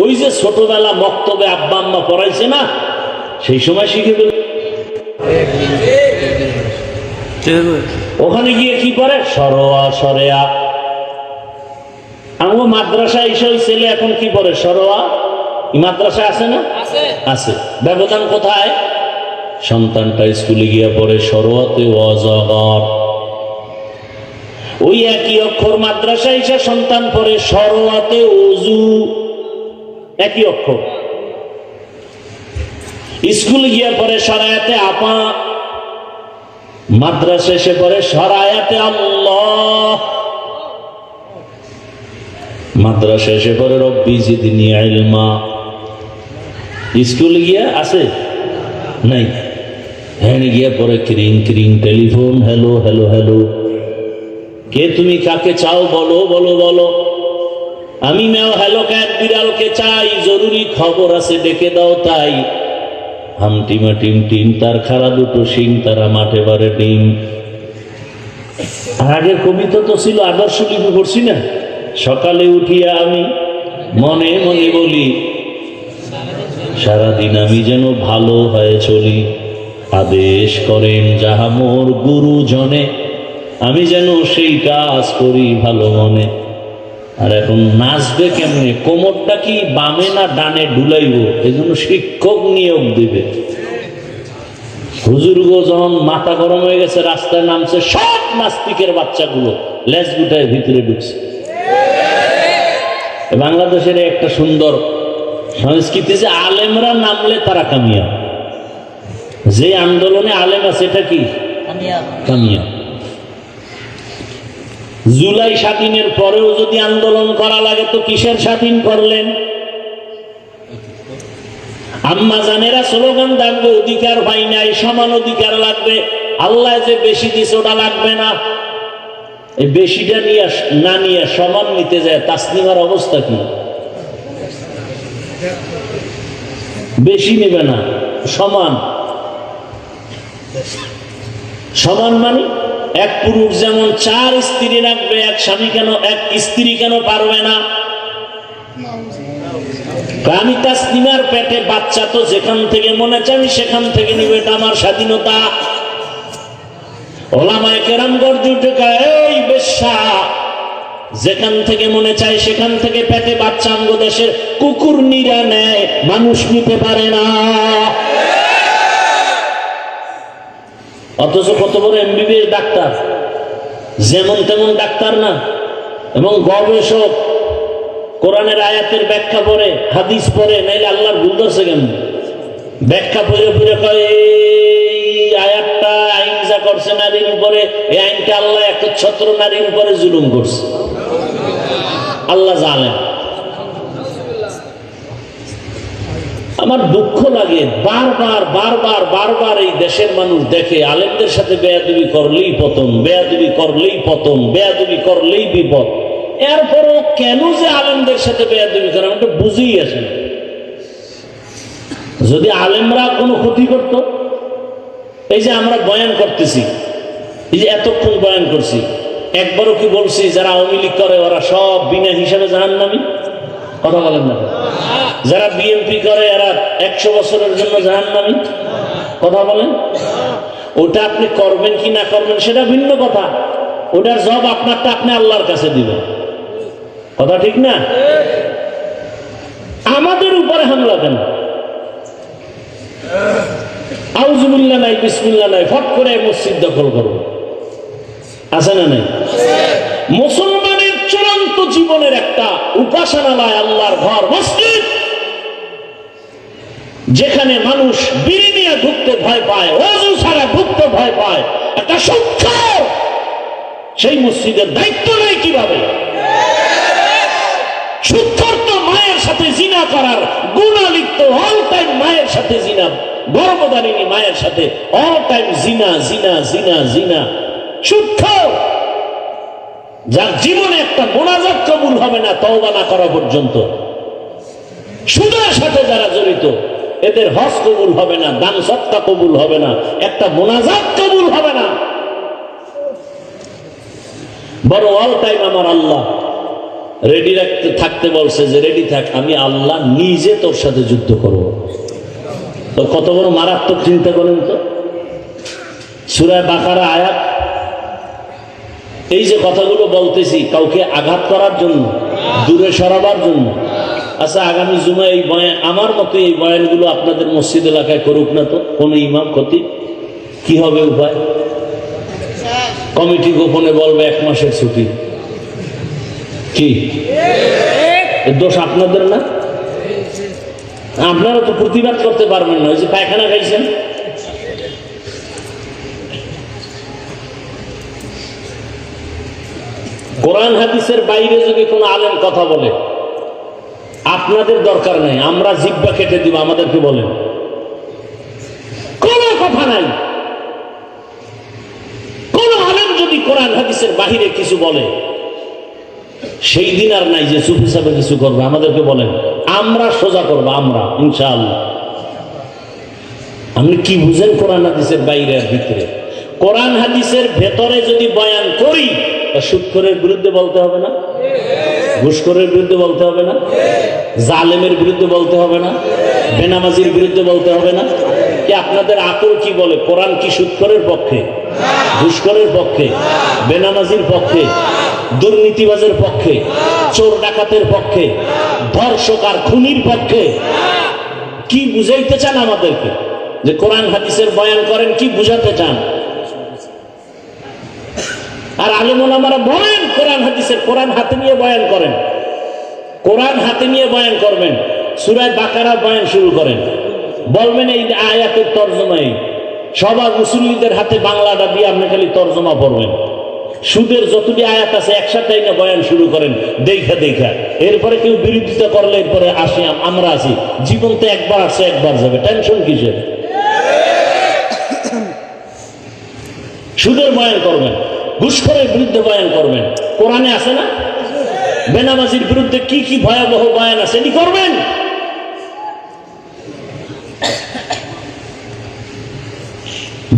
ওই যে ছোটবেলা মক্তবে আব্বা আম্মা পড়াইছে না, সেই সময় শিখে ফেল। ওখানে গিয়ে কি করে? সরোয়া সরেয়া। আমার মাদ্রাসায় এসে ওই ছেলে এখন কি পড়ে? সরোয়া। মাদ্রাসা আছে না? আছে। ব্যবধান কোথায়? সন্তানটা স্কুলে গিয়ে পড়ে সরোয়াতে ওয়াজাগার। ওই একই অক্ষর মাদ্রাসায় এসে সন্তান পড়ে সরোয়াতে ওযু। একই অক্ষর। স্কুলে গিয়ে পড়ে সরায়াতে আপা, মাদ্রাসা এসে পড়ে সরায়াতে আল্লাহ। মাদ্রাসা এসে পড়ে রব্বি জিদনি ইলমা। স্কুলে গিয়া আছে নাই, হ্যাঁ গিয়া পরে ক্রিং ক্রিং টেলিফোন, হ্যালো হ্যালো হ্যালো, কে তুমি, কাকে চাও, বলো বলো বলো। আমি নাও হ্যালো ক্যাট বিড়ালকে চাই, জরুরি খবর আছে ডেকে দাও তাই। হামটিমা টিম টিম, তার খাড়া দুটো শিং, তারা মাঠে বারে ডিম। আগের কবিতা তো ছিল, আদর্শ লিপি পড়ছি না। সকালে উঠিয়া আমি মনে মনে বলি, সারাদিন আমি যেন ভালো হয়ে চলি। আদেশ করেন যাহা মোর গুরুজনে, আমি যেন সেই কাজ করি ভালো মনে। আর এখন নাচবে কেমনে? কোমরটা কি বামে না ডানে ডুলাইব, এই জন্য শিক্ষক নিয়োগ দিবে। হুজুরগো যখন মাথা গরম হয়ে গেছে, রাস্তায় নামছে, সব নাস্তিকের বাচ্চাগুলো লেজ গুটায় ভিতরে ঢুকছে। বাংলাদেশের একটা সুন্দর সংস্কৃতি যে আলেমরা নামলে তারা কামিয়াব। যে আন্দোলনে আলেম আছে এটা কি কামিয়াব। জুলাই স্বাধীনের পরেও যদি আন্দোলন করা লাগে তো কিসের স্বাধীন করলেন? আম্মা জানেরা স্লোগান দাঁড়বে অধিকার পাই নাই, সমান অধিকার লাগবে। আল্লাহ যে বেশি দিছে ওটা লাগবে না, এই বেশিটা নিয়ে না নিয়ে সমান নিতে যায়। তাসলিমার অবস্থা কি? বেশি নেবে না, সমান। সমান মানে এক পুরুষ যেমন 4 স্ত্রী রাখবে, এক স্বামী কেন, এক স্ত্রী কেন পারবে না? আমি তাসলিমার পেটে বাচ্চা তো যেখান থেকে মনে চাই আমি সেখান থেকে নিব, এটা আমার স্বাধীনতা। ওলামায়ে কেরাম গর্জে উঠে কয়, এই বেশ্যা, যেখান থেকে মনে চায় সেখান থেকে পেটে বাচ্চা আমগো দেশের কুকুর নিরা নেয়, মানুষ নিতে পারে না। অথচ কত বড় এমবিবিএস ডাক্তার, যেমন তেমন ডাক্তার না, এবং গবেষক। কোরআনের আয়াতের ব্যাখ্যা পড়ে, হাদিস পড়ে, নাইলে আল্লাহর ভুল ধরছে কেন? ব্যাখ্যা পড়ে পড়ে কয় এই আয়াতটা আইন যা করছে নারীর উপরে, এই আইনটা আল্লাহ একটা ছত্র নারীর উপরে জুলুম করছে। আল্লাহ জানেন। আমার দুঃখ লাগে, বারবার বারবার বারবার এই দেশের মানুষ দেখে আলেমদের সাথে বেয়াদবি করলেই পতন, বেয়াদবি করলেই পতন, বেয়াদবি করলেই বিপদ। এরপরও কেন যে আলেমদের সাথে বেয়াদবি করে আমি তো বুঝেই আসি না। যদি আলেমরা কোনো ক্ষতি করত, এই যে আমরা বয়ান করতেছি, এই যে এতক্ষণ বয়ান করছি, একবারও কি বলছি যারা আওয়ামী লীগ করে ওরা সব বিনা হিসাবে জাহান্নামী? কথা বলেন না। যারা বিএনপি করে এরা 100 বছরের জন্য জাহান্নামী? কথা বলেন। ওটা আপনি করবেন কি না করবেন সেটা ভিন্ন কথা, ওটার জবাব আপনারটা আপনি আল্লাহর কাছে দিবেন। কথা ঠিক না? আমাদের উপরে হামলা কেন? আউযুবিল্লাহ নাই, বিসমিল্লাহ নাই, ফট করে মসজিদ দখল করবো, আছে না নাই? মুসলমানের চূড়ান্ত জীবনের একটা উপাসনালয় আল্লাহর ঘর মসজিদ, যেখানে মানুষ বিড়ি নিয়ে ঢুকতে ভয় পায়, ওযু ছাড়া ঢুকতে ভয় পায়, একটা সূক্ষ্ম, সেই মসজিদের দায়িত্ব নেই কিভাবে? সুৎখোর তো মায়ের সাথে জিনা করার গুনাহ লিপ্ত, অল টাইম মায়ের সাথে জিনা, গর্ভধারিণী মায়ের সাথে অল টাইম জিনা জিনা জিনা জিনা। সুৎখোর, যার জীবনে একটা মোনাজাত কবুল হবে না তওবা না করা পর্যন্ত। সুদের সাথে যারা জড়িত, এদের হজ কবুল হবে না, দান সদকা কবুল হবে না, একটা মোনাজাত কবুল হবে না। বড় অল টাইম আমার আল্লাহ রেডি রাখতে থাকতে বলছে, যে রেডি থাক, আমি আল্লাহ নিজে তোর সাথে যুদ্ধ করব। তো কত বড় মারাত্মক চিন্তা করেন তো। সূরা বাকারা আয়াত। এই যে কথাগুলো বলতেছি কাউকে আঘাত করার জন্য, দূরে সরাবার জন্য। আচ্ছা, আগামী জুমা এই বয়ান, আমার মতো এই বয়ানগুলো আপনাদের মসজিদ এলাকায় করুক না তো কোন ইমাম খতিব, কি হবে উপায়? কমিটি গোপনে বলবে 1 মাসের ছুটি। কি দোষ আপনাদের না? আপনারা তো প্রতিবাদ করতে পারবেন না, ওই যে পায়খানা খাইছেন। কোরআন হাদিসের বাইরে যদি কোনো আলেম কথা বলে, আপনাদের দরকার নাই, আমরা জিহ্বা কেটে দিব, আমাদেরকে বলেন, কোনো কথা নাই। কোন আলেম যদি কোরআন হাদিসের বাহিরে কিছু বলে, সেই দিন আর নাই যে চুপ হিসাবে কিছু করবে, আমাদেরকে বলেন, আমরা সোজা করবো, আমরা ইনশাআল্লাহ। আপনি কি বুঝেন কোরআন হাদিসের বাইরে আর ভিতরে? কোরআন হাদিসের ভেতরে যদি বয়ান করি, সুদখোরের বিরুদ্ধে বলতে হবে না? ঘুষখোরের বিরুদ্ধে বলতে হবে না? জালেমের বিরুদ্ধে বলতে হবে না? বেনামাজির বিরুদ্ধে বলতে হবে না? কি আপনাদের আকল কি বলে? কোরআন কি সুদখোরের পক্ষে, ঘুষখোরের পক্ষে, বেনামাজির পক্ষে, দুর্নীতিবাজের পক্ষে, চোর ডাকাতের পক্ষে, ধর্ষক আর খুনির পক্ষে? কি বুঝাইতে চান আমাদেরকে? যে কোরআন হাদিসের বয়ান করেন, কি বুঝাতে চান? আর আলেম ওলামারা বলেন কোরআন হাদিসের, কোরআন হাতে নিয়ে বয়ান করেন। কোরআন হাতে নিয়ে বয়ান করবেন, সূরা বাকারা বয়ান শুরু করেন, বলবেন এই আয়াতের তর্জমা এই। সবার মুসল্লিদের হাতে বাংলাটা দিয়ে আপনি খালি তর্জমা পড়বেন। সুদের যতটি আয়াত আছে একসাথে না বয়ান শুরু করেন দেখা দেখা। এরপরে কেউ বিরোধিতা করলে এরপরে আসি, আমরা আছি। জীবন তো একবার আসছে একবার যাবে, টেনশন কিসের? সুদের বয়ান করবেন, ঘুষখোরের বিরুদ্ধে বয়ান করবেন। কোরআনে আছে না বেনামাজির বিরুদ্ধে কি কি ভয়াবহ বয়ান আছে, এটি করবেন।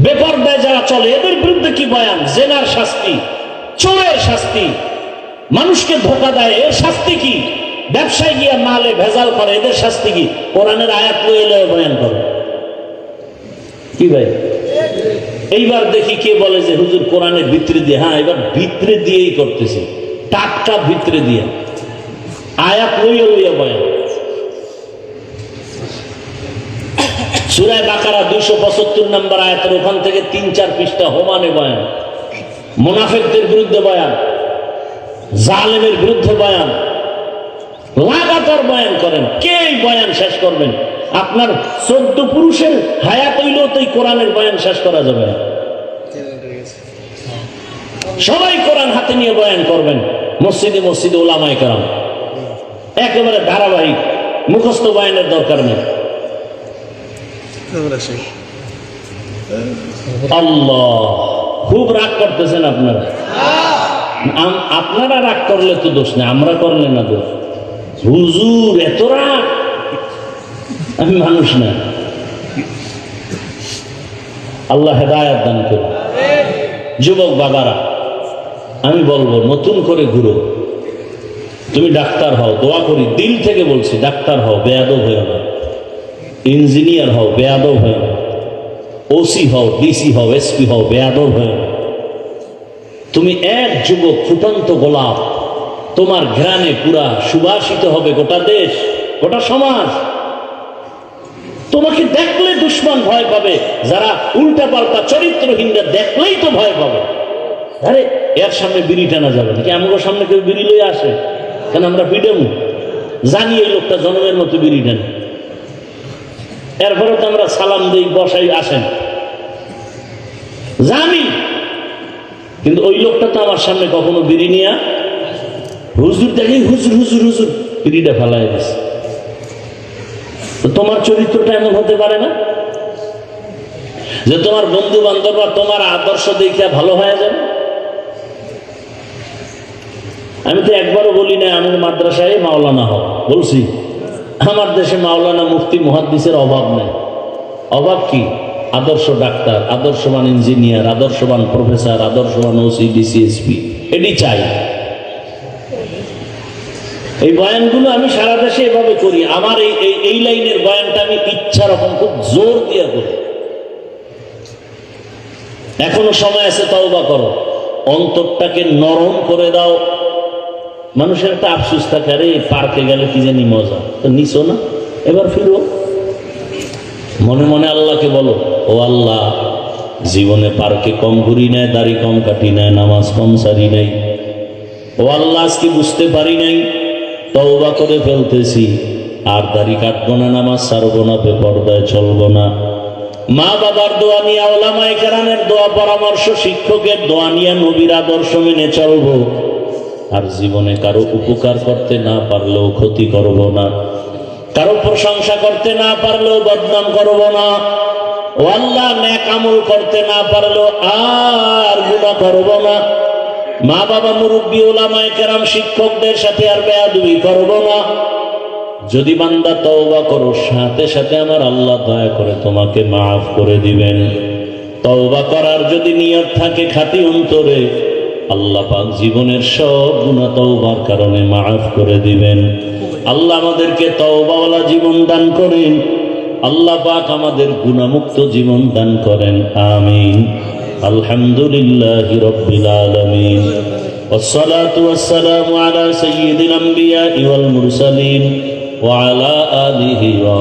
বেপরদায় যারা চলে এদের বিরুদ্ধে কি বয়ান, জেনার শাস্তি, চোরের শাস্তি, মানুষকে ধোঁকা দেয় এর শাস্তি কি, ব্যবসায় গিয়ে মালে ভেজাল করে এদের শাস্তি কি, কোরআনের আয়াত লয়ে বয়ান করে। কি ভাই, এইবার দেখি কে বলে যে হুজুর কোরআনের ভিতরে দিয়ে। হ্যাঁ, এবার ভিতরে দিয়েই করতেছি, টাটকা ভিতরে দিয়ে আয়াত লইয়া বয়ান। সূরা বাকারা 275 নম্বর আয়াতের ওখান থেকে 3-4 পৃষ্ঠা হোমানে বয়ান, মুনাফিকদের বিরুদ্ধে বয়ান, জালেমের বিরুদ্ধে বয়ান, লাগাতার বয়ান করেন। কে এই বয়ান শেষ করবেন? আপনার 14 পুরুষের হায়াত হইলেও তো এই কোরআনের বয়ান শেষ করা যাবে না। সবাই কোরআন হাতে নিয়ে বয়ান করবেন, মসজিদে মসজিদে ওলামায়ে কেরাম, একেবারে ধারাবাহিক, মুখস্থ বয়ানের দরকার নেই। আল্লাহ, খুব রাগ করতেছেন আপনারা। আপনারা রাগ করলে তো দোষ নেই, আমরা করলে না দোষ। হুজুর এত রাগ, আমি মানুষ না। আল্লাহ হেদায়েত দান করুন। যুবক বাবারা, আমি বলবো নতুন করে ঘুরো। তুমি ডাক্তার হও, দোয়া করি, দিল থেকে বলছি, ডাক্তার হও, বেয়াদব হও না। ইঞ্জিনিয়ার হও, বেয়াদব হও না। ওসি হও, ডিসি হও, এসপি হও, বেয়াদব হও না। তুমি এক যুবক, ফুটন্ত গোলাপ, তোমার ঘ্রাণে পুরা সুবাসিত হবে গোটা দেশ, গোটা সমাজ। তোমাকে দেখলে দুশ্মন ভয় পাবে, যারা উল্টা পাল্টা চরিত্রহীনরা দেখলেই তো ভয় পাবে। আরে এর সামনে বিড়ি টানা যাবে নাকি? আমাদের সামনে কেউ বিড়ি লয়ে আসে কেন? আমরা ফ্রিডম জানি এই লোকটা জন্মের মতো বিড়ি টানে, এরপরে তো আমরা সালাম দিই, বসাই, আসেন, জানি। কিন্তু ওই লোকটা তো আমার সামনে কখনো বিড়ি নিয়ে হুজুর দেখি, হুজুর হুজুর হুজুর বিড়িটা ফেলাই দিচ্ছে। তো তোমার চরিত্রটা এমন হতে পারে না যে তোমার বন্ধু বান্ধবরা তোমার আদর্শ দেখিয়া ভালো হয়ে যাবে? আমি তো একবারও বলি না আমি মাদ্রাসায় মাওলানা হও, বলছি আমার দেশে মাওলানা, মুফতি, মুহাদ্দিসের অভাব নেই। অভাব কি? আদর্শ ডাক্তার, আদর্শবান ইঞ্জিনিয়ার, আদর্শবান প্রফেসর, আদর্শবান ওসি, ডিসি, এসপি, এটি চাই। এই বয়ানগুলো আমি সারা দেশে এভাবে করি। আমার এই লাইনের বয়ানটা আমি ইচ্ছা রকম খুব জোর দিয়ে করি। এখনো সময় আছে, তওবা করো, অন্তরটাকে নরম করে দাও। মানুষের একটা আফসোস থাকে, আরে পার্কে গেলে কি জানি মজা, তো নিছো না, এবার ফিরো। মনে মনে আল্লাহকে বলো, ও আল্লাহ, জীবনে পার্কে কম ঘুরি নাই, দাড়ি কম কাটি নাই, নামাজ কম সারি নাই। ও আল্লাহ, আজকে বুঝতে পারি নাই, তওবা করে ফেলতেছি, আর দাড়ি কাটবো না, নামাজ ছাড়বো না, বেপরদায় চলবো না। মা বাবার দোয়া নিয়ে, ওলামায়ে কেরামের দোয়া পরামর্শ, শিক্ষকের দোয়া নিয়ে নবীর আদর্শ মেনে চলবো। আর জীবনে কারো উপকার করতে না পারলেও ক্ষতি করব না, কারো প্রশংসা করতে না পারলেও বদনাম করব না। ও আল্লাহ, নেক আমল করতে না পারলেও আর গুনাহ করব না। মা বাবা, মুরব্বী, ওলামায়ে কেরাম, শিক্ষকদের সাথে আর বেয়াদবি করব না। যদি বান্দা তওবা করো, সাথে সাথে আমার আল্লাহ দয়া করে তোমাকে মাফ করে দিবেন। তওবা করার যদি নিয়ত থাকে খাঁটি অন্তরে, আল্লাহ পাক জীবনের সব গুনাহ তওবার কারণে মাফ করে দিবেন। আল্লাহ আমাদেরকে তওবাওয়ালা জীবন দান করেন। আল্লাহ পাক আমাদের গুনাহমুক্ত জীবন দান করেন। আমিন। আলহামদুলিল্লাহি রাব্বিল আলামিন। ওয়াসসালাতু ওয়াসসালামু আলা সাইয়্যিদিল আমবিয়া'i ওয়াল মুরসালিন ওয়া আলা আলিহি ওয়া